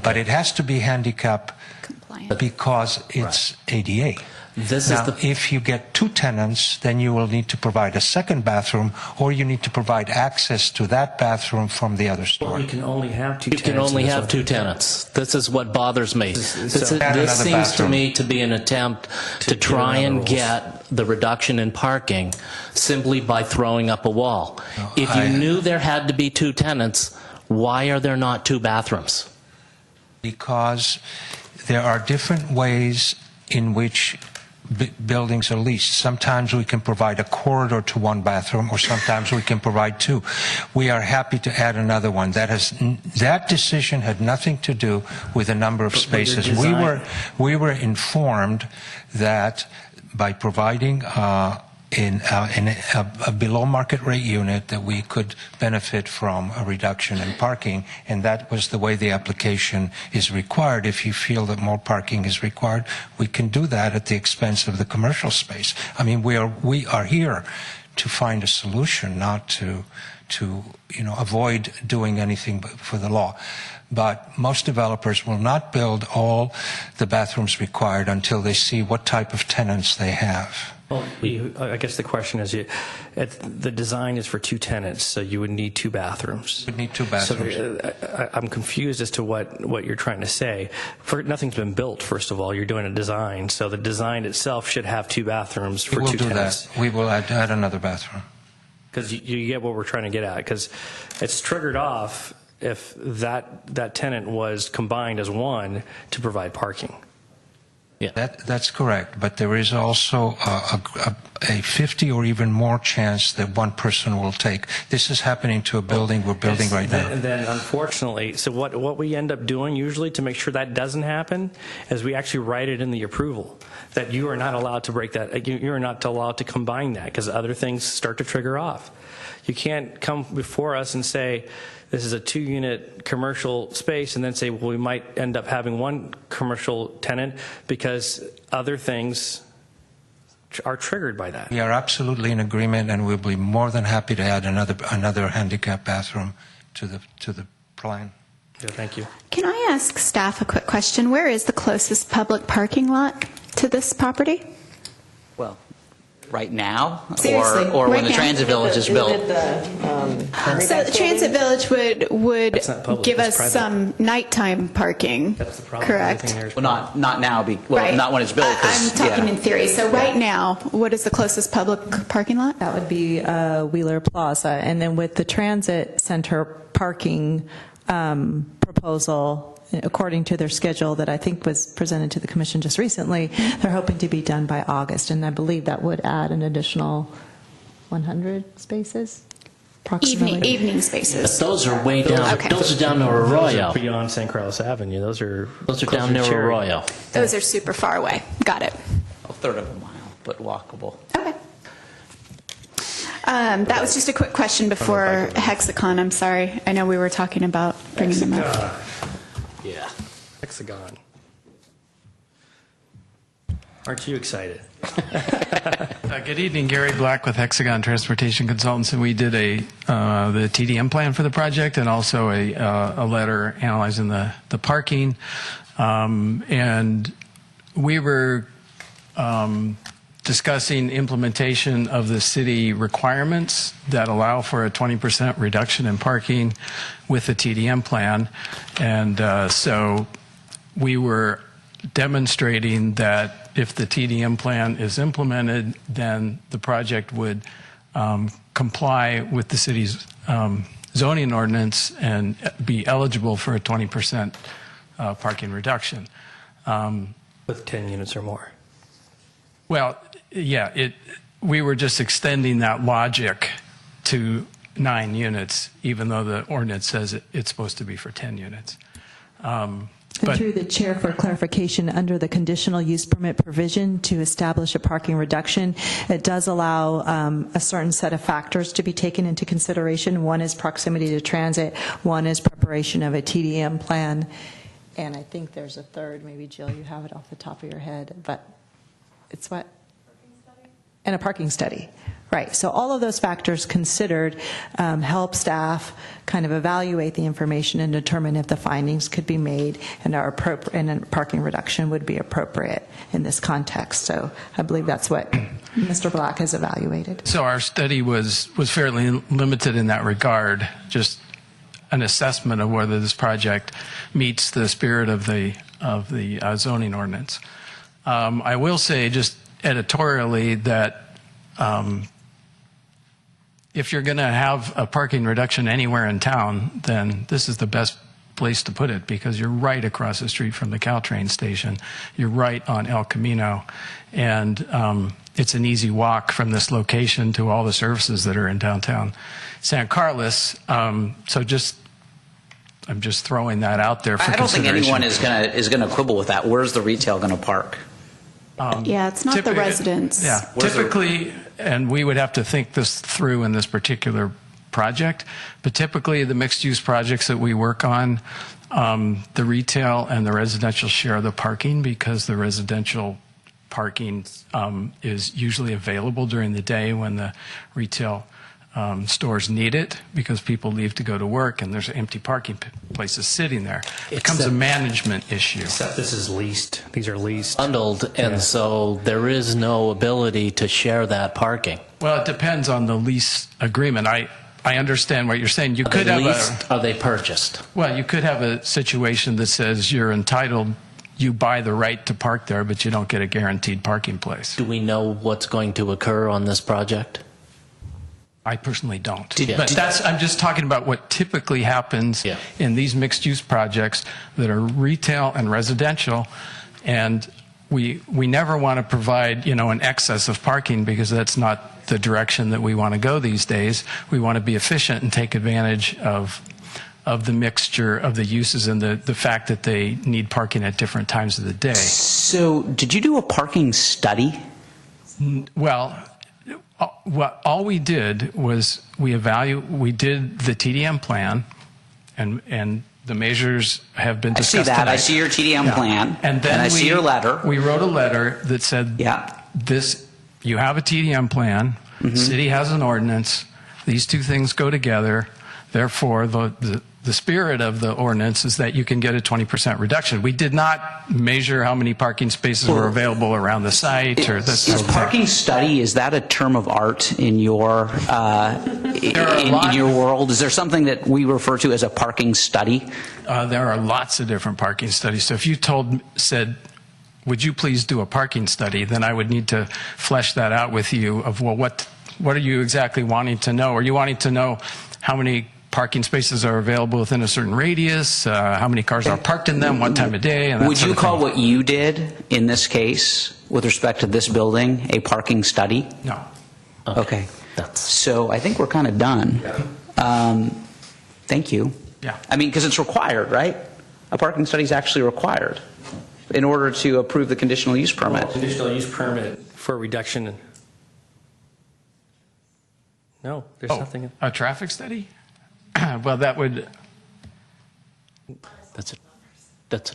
But it has to be handicap because it's ADA. If you get two tenants, then you will need to provide a second bathroom, or you need to provide access to that bathroom from the other store. Well, you can only have two You tenants. can only in this have one. two tenants. This is what bothers me. This seems to me to be an attempt to try and get the reduction in parking simply by throwing up a wall. If you knew there had to be two tenants, why are there not two bathrooms? Because there are different ways in which buildings are leased. Sometimes we can provide a corridor to one bathroom, or sometimes we can provide two. We are happy to add another one. That decision had nothing to do with the number of spaces. We were informed that by providing in a below market rate unit that we could benefit from a reduction in parking, and that was the way the application is required. If you feel that more parking is required, we can do that at the expense of the commercial space. I mean, we are here to find a solution, not to avoid doing anything for the law. But most developers will not build all the bathrooms required until they see what type of tenants they have. Well, I guess the question is, the design is for two tenants, so you would need two bathrooms. You would need two bathrooms. So I'm confused as to what you're trying to say. Nothing's been built, first of all. You're doing a design, so the design itself should have two bathrooms for two tenants. We will add another bathroom. Because you get what we're trying to get at, because it's triggered off if that tenant was combined as one to provide parking. Yeah, that's correct. But there is also a 50 or even more chance that one person will take. This is happening to a building we're building right now. And then, unfortunately, so what we end up doing usually to make sure that doesn't happen is we actually write it in the approval that you are not allowed to break that. You are not allowed to combine that because other things start to trigger off. You can't come before us and say, this is a 2-unit commercial space, and then say, well, we might end up having one commercial tenant because other things are triggered by that. We are absolutely in agreement, and we'll be more than happy to add another handicap bathroom to the plan. Yeah, thank you. Can I ask staff a quick question? Where is the closest public parking lot to this property? Well, right now? Seriously, or right when the now. Transit Village is built? So the Transit Village would That's not public, give that's us private. some nighttime parking, That's the problem. correct? Everything there is Well, not now, Right. not when it's built. 'Cause, I'm talking yeah. in theory. So right now, what is the closest public parking lot? That would be Wheeler Plaza. And then with the transit center parking proposal, according to their schedule that I think was presented to the commission just recently, they're hoping to be done by August. And I believe that would add an additional 100 spaces, approximately. Evening But spaces. those are way down. Okay. Those are down near Arroyo. Beyond St. Carlos Avenue. Those are Down near Cherry. Arroyo. Those are super far away. Got it. A third of a mile, but walkable. Okay. That was just a quick question before Hexacon. I'm sorry. I know we were talking about bringing them up. Yeah. Hexagon. Aren't you excited? Good evening, Gary Black with Hexagon Transportation Consultants, and we did the TDM plan for the project and also a letter analyzing the parking, and we were discussing implementation of the city requirements that allow for a 20% reduction in parking with the TDM plan, and so we were demonstrating that if the TDM plan is implemented, then the project would comply with the city's zoning ordinance and be eligible for a 20% parking reduction. With 10 units or more. Well, yeah, we were just extending that logic to 9 units, even though the ordinance says it's supposed to be for 10 units. And through the chair for clarification, under the conditional use permit provision to establish a parking reduction, it does allow a certain set of factors to be taken into consideration. One is proximity to transit, one is preparation of a TDM plan, and I think there's a third. Maybe Jill, you have it off the top of your head, but it's what? And a parking study. Right, so all of those factors considered help staff kind of evaluate the information and determine if the findings could be made and are appropriate, and a parking reduction would be appropriate in this context. So I believe that's what Mr. Black has evaluated. So our study was fairly limited in that regard, just an assessment of whether this project meets the spirit of the zoning ordinance. I will say just editorially that if you're going to have a parking reduction anywhere in town, then this is the best place to put it, because you're right across the street from the Caltrain station. You're right on El Camino, and it's an easy walk from this location to all the services that are in downtown San Carlos. So I'm just throwing that out there for I don't think consideration. anyone is going to quibble with that. Where's the retail going to park? Yeah, it's not the residents. Yeah, typically, and we would have to think this through in this particular project, but typically the mixed-use projects that we work on, the retail and the residential share the parking, because the residential parking is usually available during the day when the retail stores need it, because people leave to go to work and there's empty parking places sitting there. It becomes a management issue. Except this is leased. These are leased. Bundled, and so there is no ability to share that parking. Well, it depends on the lease agreement. I understand what you're saying. You could have leased, are they purchased? Well, you could have a situation that says you're entitled, you buy the right to park there, but you don't get a guaranteed parking place. Do we know what's going to occur on this project? I personally don't. But I'm just talking about what typically happens in these mixed-use projects that are retail and residential, and we never want to provide, an excess of parking, because that's not the direction that we want to go these days. We want to be efficient and take advantage of the mixture of the uses and the fact that they need parking at different times of the day. So did you do a parking study? Well, all we did was we did the TDM plan, and the measures have been discussed. I see that. Tonight. I see your TDM plan, and then I see your letter. We wrote a letter that said, you have a TDM plan, the city has an ordinance, these two things go together, therefore the spirit of the ordinance is that you can get a 20% reduction. We did not measure how many parking spaces were available around the site or this sort of thing. Parking study, is that a term of art in your in your world? Is there something that we refer to as a parking study? There are lots of different parking studies. So if you said, would you please do a parking study, then I would need to flesh that out with you of, well, what are you exactly wanting to know? Are you wanting to know how many parking spaces are available within a certain radius, how many cars are parked in them, what time of day, and that Would sort you of call thing. what you did in this case with respect to this building a parking study? No. Okay. So I think we're kind of done. Thank you. Yeah. I mean, because it's required, right? A parking study is actually required in order to approve the conditional use permit. Well, conditional use permit for reduction. No, there's nothing. A traffic study? Well, that would. That's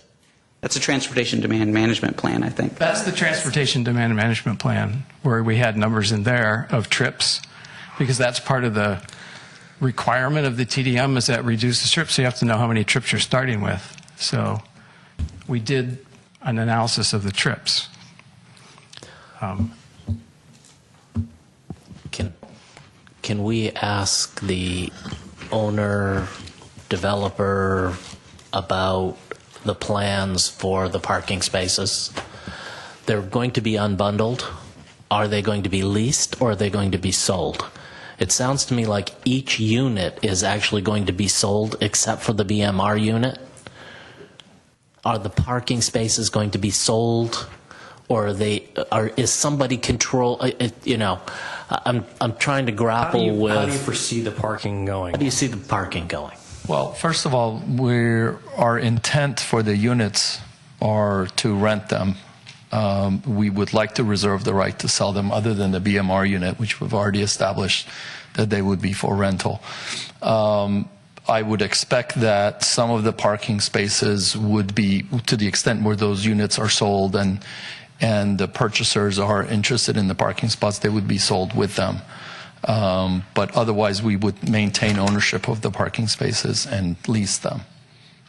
a transportation demand management plan, I think. That's the transportation demand management plan, where we had numbers in there of trips, because that's part of the requirement of the TDM is that reduces trips, so you have to know how many trips you're starting with. So we did an analysis of the trips. Can we ask the owner, developer about the plans for the parking spaces? They're going to be unbundled. Are they going to be leased, or are they going to be sold? It sounds to me like each unit is actually going to be sold except for the BMR unit. Are the parking spaces going to be sold, or is somebody I'm trying to grapple with. How do you foresee the parking going? How do you see the parking going? Well, first of all, our intent for the units are to rent them. We would like to reserve the right to sell them other than the BMR unit, which we've already established that they would be for rental. I would expect that some of the parking spaces would be, to the extent where those units are sold and the purchasers are interested in the parking spots, they would be sold with them. But otherwise, we would maintain ownership of the parking spaces and lease them.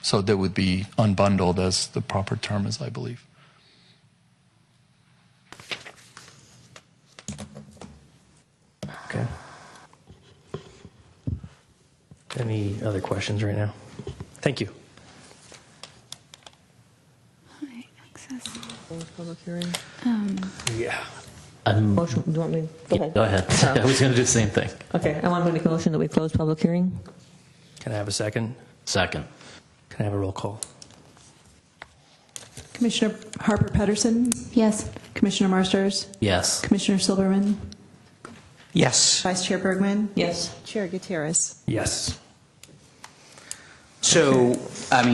So they would be unbundled, as the proper term is, I believe. Okay. Any other questions right now? Thank you. Public hearing. Yeah. Motion, do you want me? Go ahead. I was going to do the same thing. Okay, I want to make a motion that we close public hearing. Can I have a second? Second. Can I have a roll call? Commissioner Harper Pedersen? Yes. Commissioner Marsters? Yes. Commissioner Silverman? Yes. Vice Chair Bergman? Yes. Chair Gutierrez? Yes. So,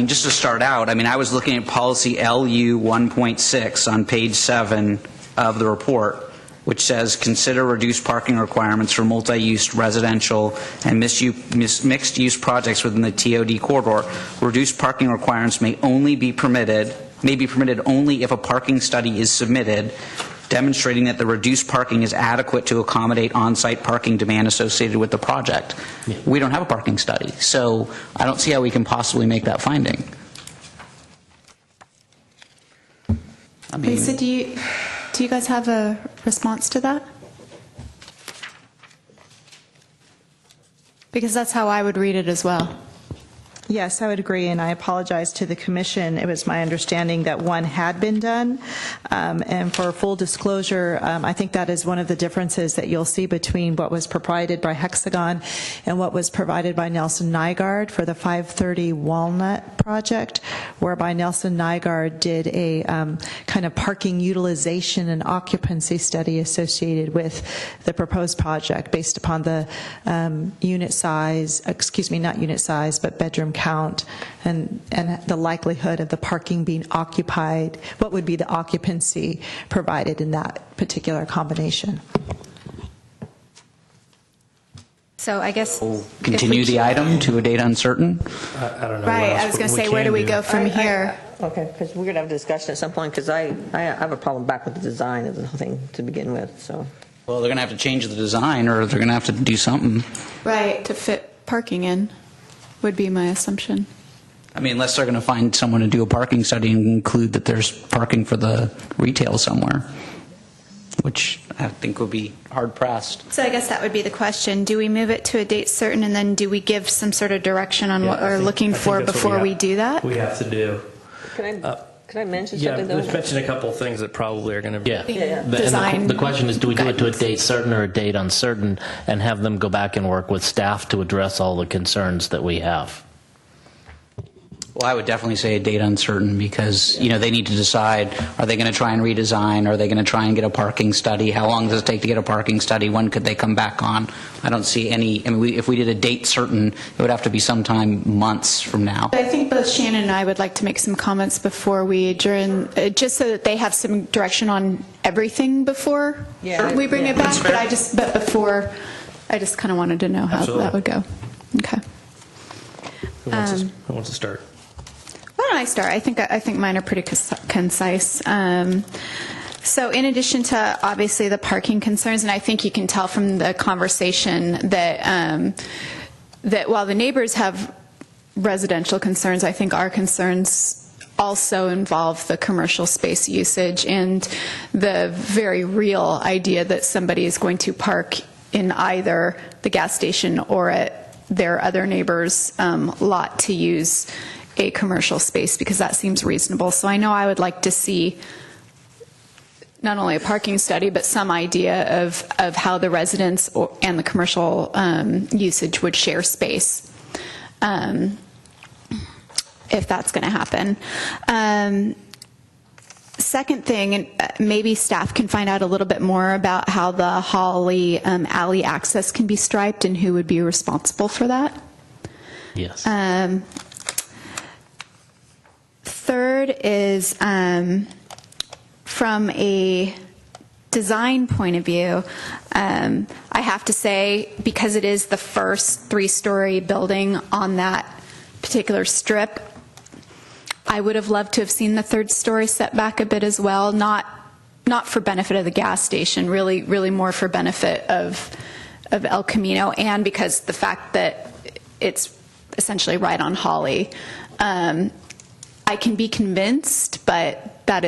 just to start out, I was looking at policy LU 1.6 on page 7 of the report, which says, consider reduced parking requirements for multi-use residential and mixed-use projects within the TOD corridor. Reduced parking requirements may be permitted only if a parking study is submitted demonstrating that the reduced parking is adequate to accommodate on-site parking demand associated with the project. Yeah. We don't have a parking study, so I don't see how we can possibly make that finding. Lisa, do you guys have a response to that? Because that's how I would read it as well. Yes, I would agree, and I apologize to the commission. It was my understanding that one had been done, and for full disclosure, I think that is one of the differences that you'll see between what was provided by Hexagon and what was provided by Nelson Nygaard for the 530 Walnut project, whereby Nelson Nygaard did a kind of parking utilization and occupancy study associated with the proposed project based upon the unit size, not unit size, but bedroom count and the likelihood of the parking being occupied, what would be the occupancy provided in that particular combination. So I guess we'll continue the item to a date uncertain. I don't know. Right, I was going to say, where do we go from here? Okay, because we're going to have a discussion at some point, because I have a problem back with the design of the whole thing to begin with. So. Well, they're going to have to change the design, or they're going to have to do something. Right, to fit parking in would be my assumption. Unless they're going to find someone to do a parking study and include that there's parking for the retail somewhere, which I think would be hard-pressed. So I guess that would be the question. Do we move it to a date certain, and then do we give some sort of direction on what we're looking for before we do that? We have to do. Can I mention Yeah, something? let's mention a couple of things that probably are going to be. Yeah. Design the question is, do we do it to a guidance. date certain or a date uncertain, and have them go back and work with staff to address all the concerns that we have? Well, I would definitely say a date uncertain, because they need to decide, are they going to try and redesign? Are they going to try and get a parking study? How long does it take to get a parking study? When could they come back on? I don't see any. If we did a date certain, it would have to be sometime months from now. I think both Shannon and I would like to make some comments before we adjourn, just so that they have some direction on everything before we bring it back. But before, I just kind of wanted to know how that would go. Okay. Who wants to start? Why don't I start? I think mine are pretty concise. So in addition to obviously the parking concerns, and I think you can tell from the conversation that that while the neighbors have residential concerns, I think our concerns also involve the commercial space usage and the very real idea that somebody is going to park in either the gas station or at their other neighbor's lot to use a commercial space, because that seems reasonable. So I know I would like to see not only a parking study, but some idea of how the residents and the commercial usage would share space, if that's going to happen. second thing, and maybe staff can find out a little bit more about how the Holly alley access can be striped and who would be responsible for that. Yes. Third is from a design point of view, I have to say, because it is the first 3-story building on that particular strip, I would have loved to have seen the 3rd story set back a bit as well, not for benefit of the gas station, really more for benefit of El Camino, and because the fact that it's essentially right on Holly. I can be convinced, but that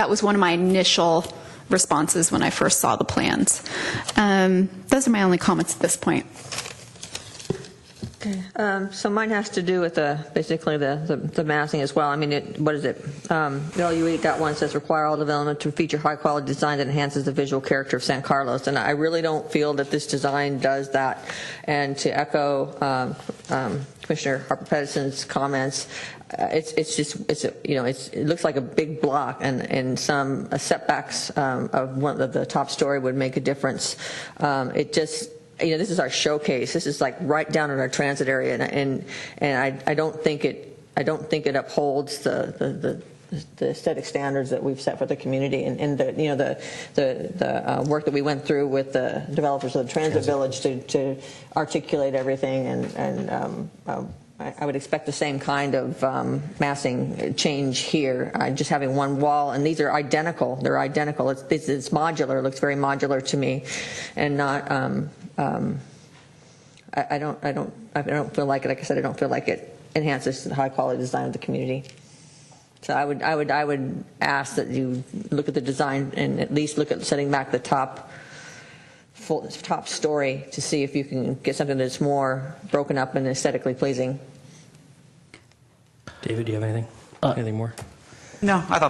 was one of my initial responses when I first saw the plans. Those are my only comments at this point. Okay. So mine has to do with basically the massing as well. I mean, what is it? LUE got one says require all development to feature high quality design that enhances the visual character of San Carlos, and I really don't feel that this design does that. And to echo Commissioner Harper Pedersen's comments, it looks like a big block, and some setbacks of one of the top story would make a difference. This is our showcase. This is like right down in our transit area, and I don't think it upholds the aesthetic standards that we've set for the community, and the work that we went through with the developers of the transit village to articulate everything, and I would expect the same kind of massing change here. Just having one wall, and these are identical. They're identical. It's modular. It looks very modular to me, and not. I don't feel like it. Like I said, I don't feel like it enhances the high quality design of the community. So I would ask that you look at the design and at least look at setting back the top story to see if you can get something that's more broken up and aesthetically pleasing. David, do you have anything? Anything more? No, I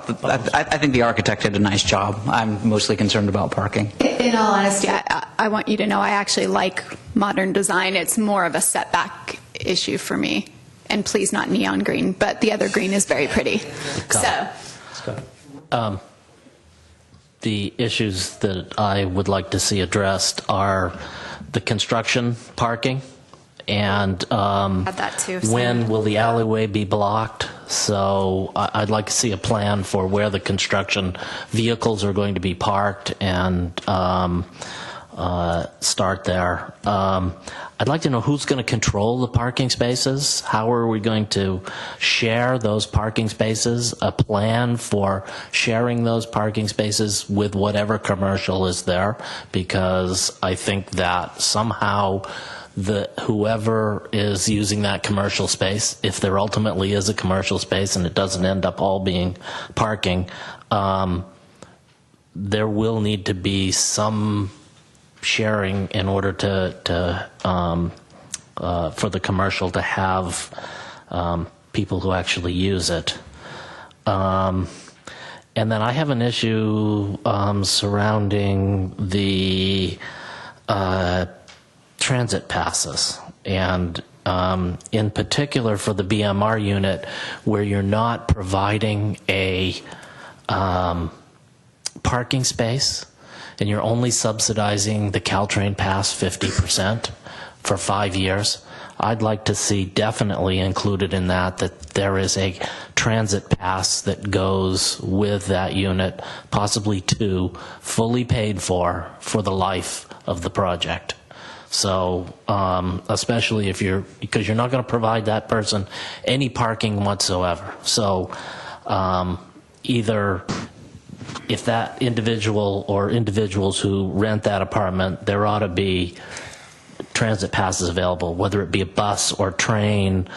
think the architect did a nice job. I'm mostly concerned about parking. In all honesty, I want you to know I actually like modern design. It's more of a setback issue for me. And please not neon green, but the other green is very pretty. The issues that I would like to see addressed are the construction parking, and when will the alleyway be blocked? So I'd like to see a plan for where the construction vehicles are going to be parked and start there. I'd like to know who's going to control the parking spaces. How are we going to share those parking spaces? A plan for sharing those parking spaces with whatever commercial is there, because I think that somehow whoever is using that commercial space, if there ultimately is a commercial space and it doesn't end up all being parking, there will need to be some sharing in order for the commercial to have people who actually use it. And then I have an issue surrounding the transit passes, and in particular for the BMR unit, where you're not providing a parking space and you're only subsidizing the Caltrain pass 50% for 5 years. I'd like to see definitely included in that there is a transit pass that goes with that unit, possibly 2, fully paid for the life of the project. So especially because you're not going to provide that person any parking whatsoever. So either if that individual or individuals who rent that apartment, there ought to be transit passes available, whether it be a bus or train,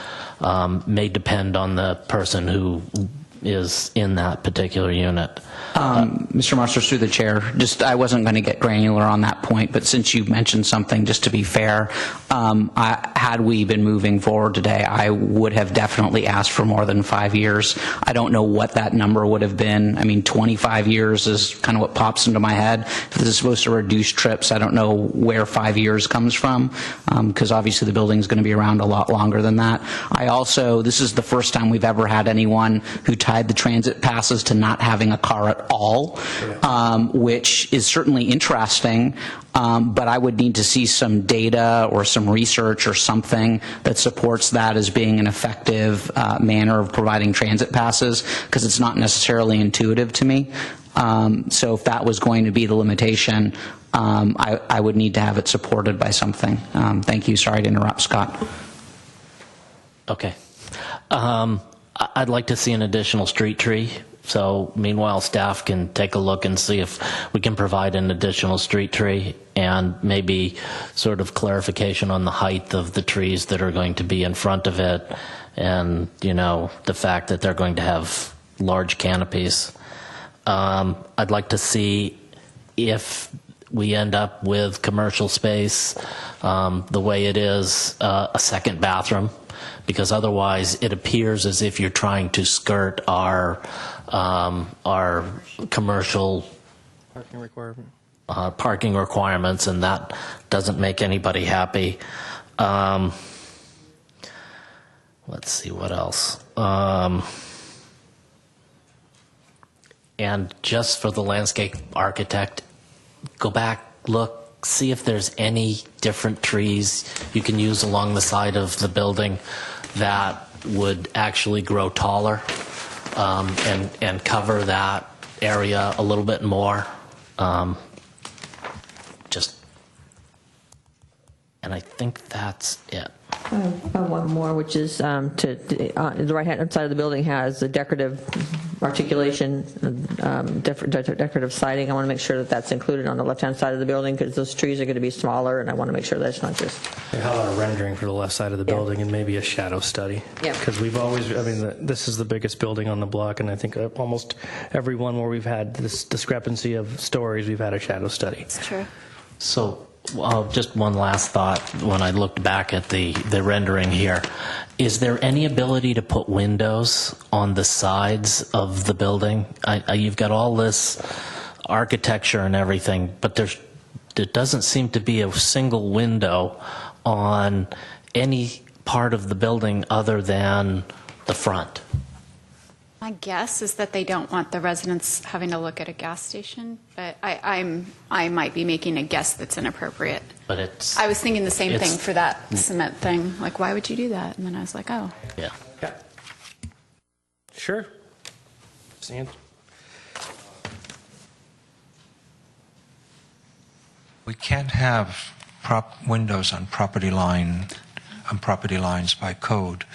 may depend on the person who is in that particular unit. Mr. Masters, through the chair, I wasn't going to get granular on that point, but since you mentioned something, just to be fair, how had we been moving forward today, I would have definitely asked for more than 5 years. I don't know what that number would have been. I mean, 25 years is kind of what pops into my head. If this is supposed to reduce trips, I don't know where 5 years comes from, because obviously the building's going to be around a lot longer than that. This is the first time we've ever had anyone who tied the transit passes to not having a car at all, which is certainly interesting, but I would need to see some data or some research or something that supports that as being an effective manner of providing transit passes, because it's not necessarily intuitive to me. So if that was going to be the limitation, I would need to have it supported by something. Thank you. Sorry to interrupt, Scott. Okay. I'd like to see an additional street tree. So meanwhile, staff can take a look and see if we can provide an additional street tree, and maybe sort of clarification on the height of the trees that are going to be in front of it, and, you know, the fact that they're going to have large canopies. I'd like to see if we end up with commercial space the way it is, a second bathroom, because otherwise it appears as if you're trying to skirt our commercial parking requirements, and that doesn't make anybody happy. Let's see what else. And just for the landscape architect, go back, look, see if there's any different trees you can use along the side of the building that would actually grow taller, and cover that area a little bit more. And I think that's it. I have one more, which is the right-hand side of the building has the decorative articulation, decorative siding. I want to make sure that that's included on the left-hand side of the building, because those trees are going to be smaller, and I want to make sure that's not just... How about a rendering for the left side of the building, and maybe a shadow study? Yeah. Because we've always, this is the biggest building on the block, and I think almost every one where we've had this discrepancy of stories, we've had a shadow study. It's true. So just one last thought when I looked back at the rendering here. Is there any ability to put windows on the sides of the building? You've got all this architecture and everything, but there doesn't seem to be a single window on any part of the building other than the front. My guess is that they don't want the residents having to look at a gas station, but I might be making a guess that's inappropriate. But I was thinking the same thing for that cement thing. Like, why would you do that? And then I was like, oh. Yeah. Sure. Stan? We can't have windows on property lines by code.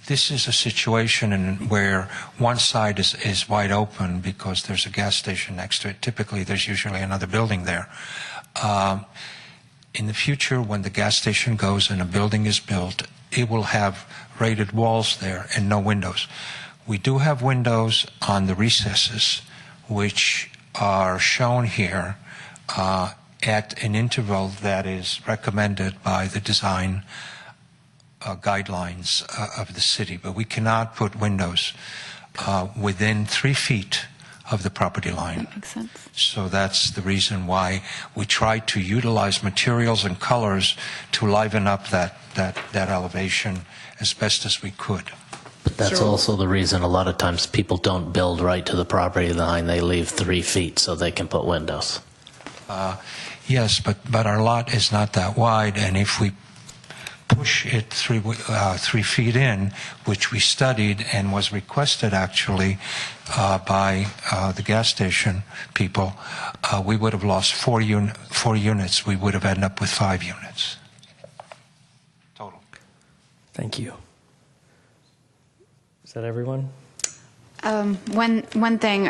This is a situation where one side is wide open because there's a gas station next to it. Typically, there's usually another building there. In the future, when the gas station goes and a building is built, it will have rated walls there and no windows. We do have windows on the recesses, which are shown here at an interval that is recommended by the design guidelines of the city, but we cannot put windows within 3 feet of the property line. That makes sense. So that's the reason why we try to utilize materials and colors to liven up that elevation as best as we could. But that's also the reason a lot of times people don't build right to the property line. They leave 3 feet so they can put windows. Yes, but our lot is not that wide, and if we push it 3 feet in, which we studied and was requested actually by the gas station people, we would have lost 4 units. We would have ended up with 5 units total. Thank you. Is that everyone? One thing,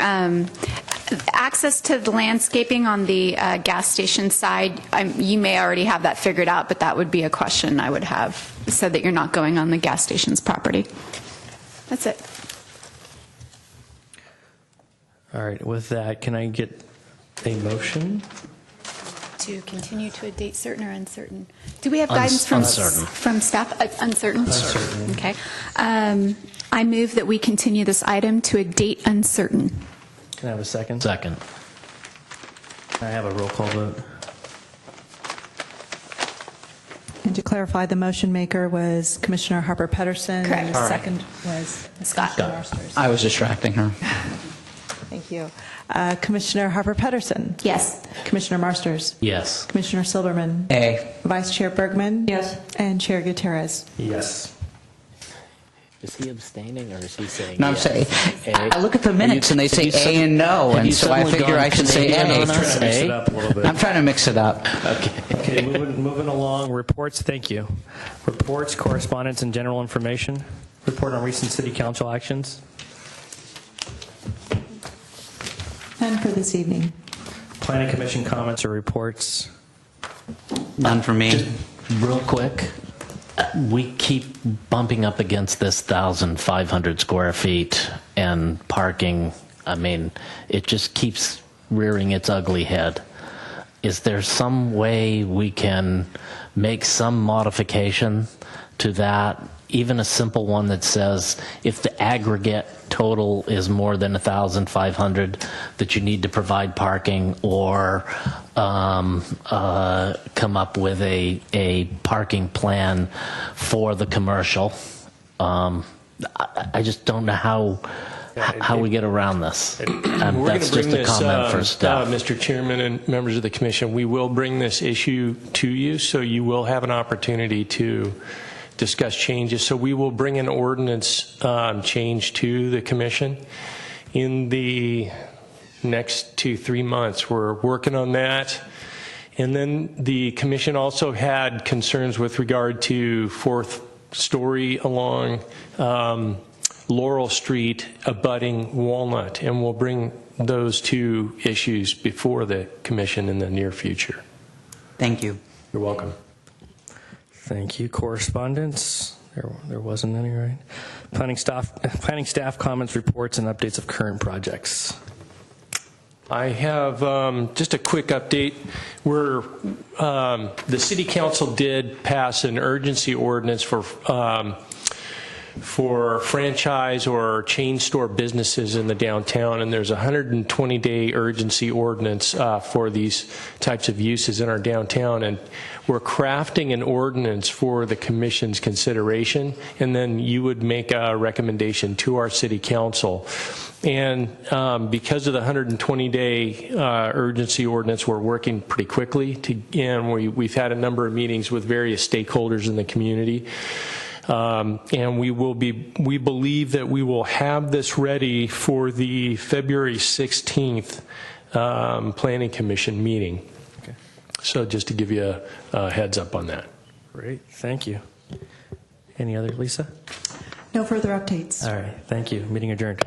access to the landscaping on the gas station side, you may already have that figured out, but that would be a question I would have, so that you're not going on the gas station's property. That's it. All right, with that, can I get a motion? to continue to a date certain or uncertain? Do we have guidance from Uncertain. from staff? Uncertain? Uncertain. Okay. I move that we continue this item to a date uncertain. Can I have a second? Second. Can I have a roll call vote? And to clarify, the motion maker was Commissioner Harper Pedersen. Correct. And the second was Scott. Marsters. I was distracting her. Thank you. Commissioner Harper Pedersen. Yes. Commissioner Marsters. Yes. Commissioner Silberman. A. Vice Chair Bergman. Yes. And Chair Gutierrez. Yes. Is he abstaining or is he saying No, I'm yes? saying, I look at the minutes and they say A and no, and so I figure I should say Canadian A. on us? Mix it A? up a little bit. I'm trying to mix it up. Okay, moving along. Reports, thank you. Reports, correspondence, and general information. Report on recent city council actions. And for this evening. Planning Commission comments or reports. None for me. Real quick, we keep bumping up against this 1,500 square feet and parking. I mean, it just keeps rearing its ugly head. Is there some way we can make some modification to that, even a simple one that says if the aggregate total is more than 1,500, that you need to provide parking, or come up with a parking plan for the commercial? I just don't know how we get around this. We're going That's to bring just a this, comment for staff. Mr. Chairman and members of the commission, we will bring this issue to you, so you will have an opportunity to discuss changes. So we will bring an ordinance change to the commission in the next 2-3 months. We're working on that. And then the commission also had concerns with regard to fourth story along Laurel Street abutting Walnut, and we'll bring those two issues before the commission in the near future. Thank you. You're welcome. Thank you. Correspondence? There wasn't any, right? Planning staff comments, reports, and updates of current projects. I have just a quick update. The City Council did pass an urgency ordinance for franchise or chain store businesses in the downtown, and there's a 120-day urgency ordinance for these types of uses in our downtown, and we're crafting an ordinance for the commission's consideration, and then you would make a recommendation to our City Council. And because of the 120-day urgency ordinance, we're working pretty quickly, and we've had a number of meetings with various stakeholders in the community. And we believe that we will have this ready for the February 16th Planning Commission meeting. Okay. So just to give you a heads up on that. Great. Thank you. Any other, Lisa? No further updates. All right. Thank you. Meeting adjourned.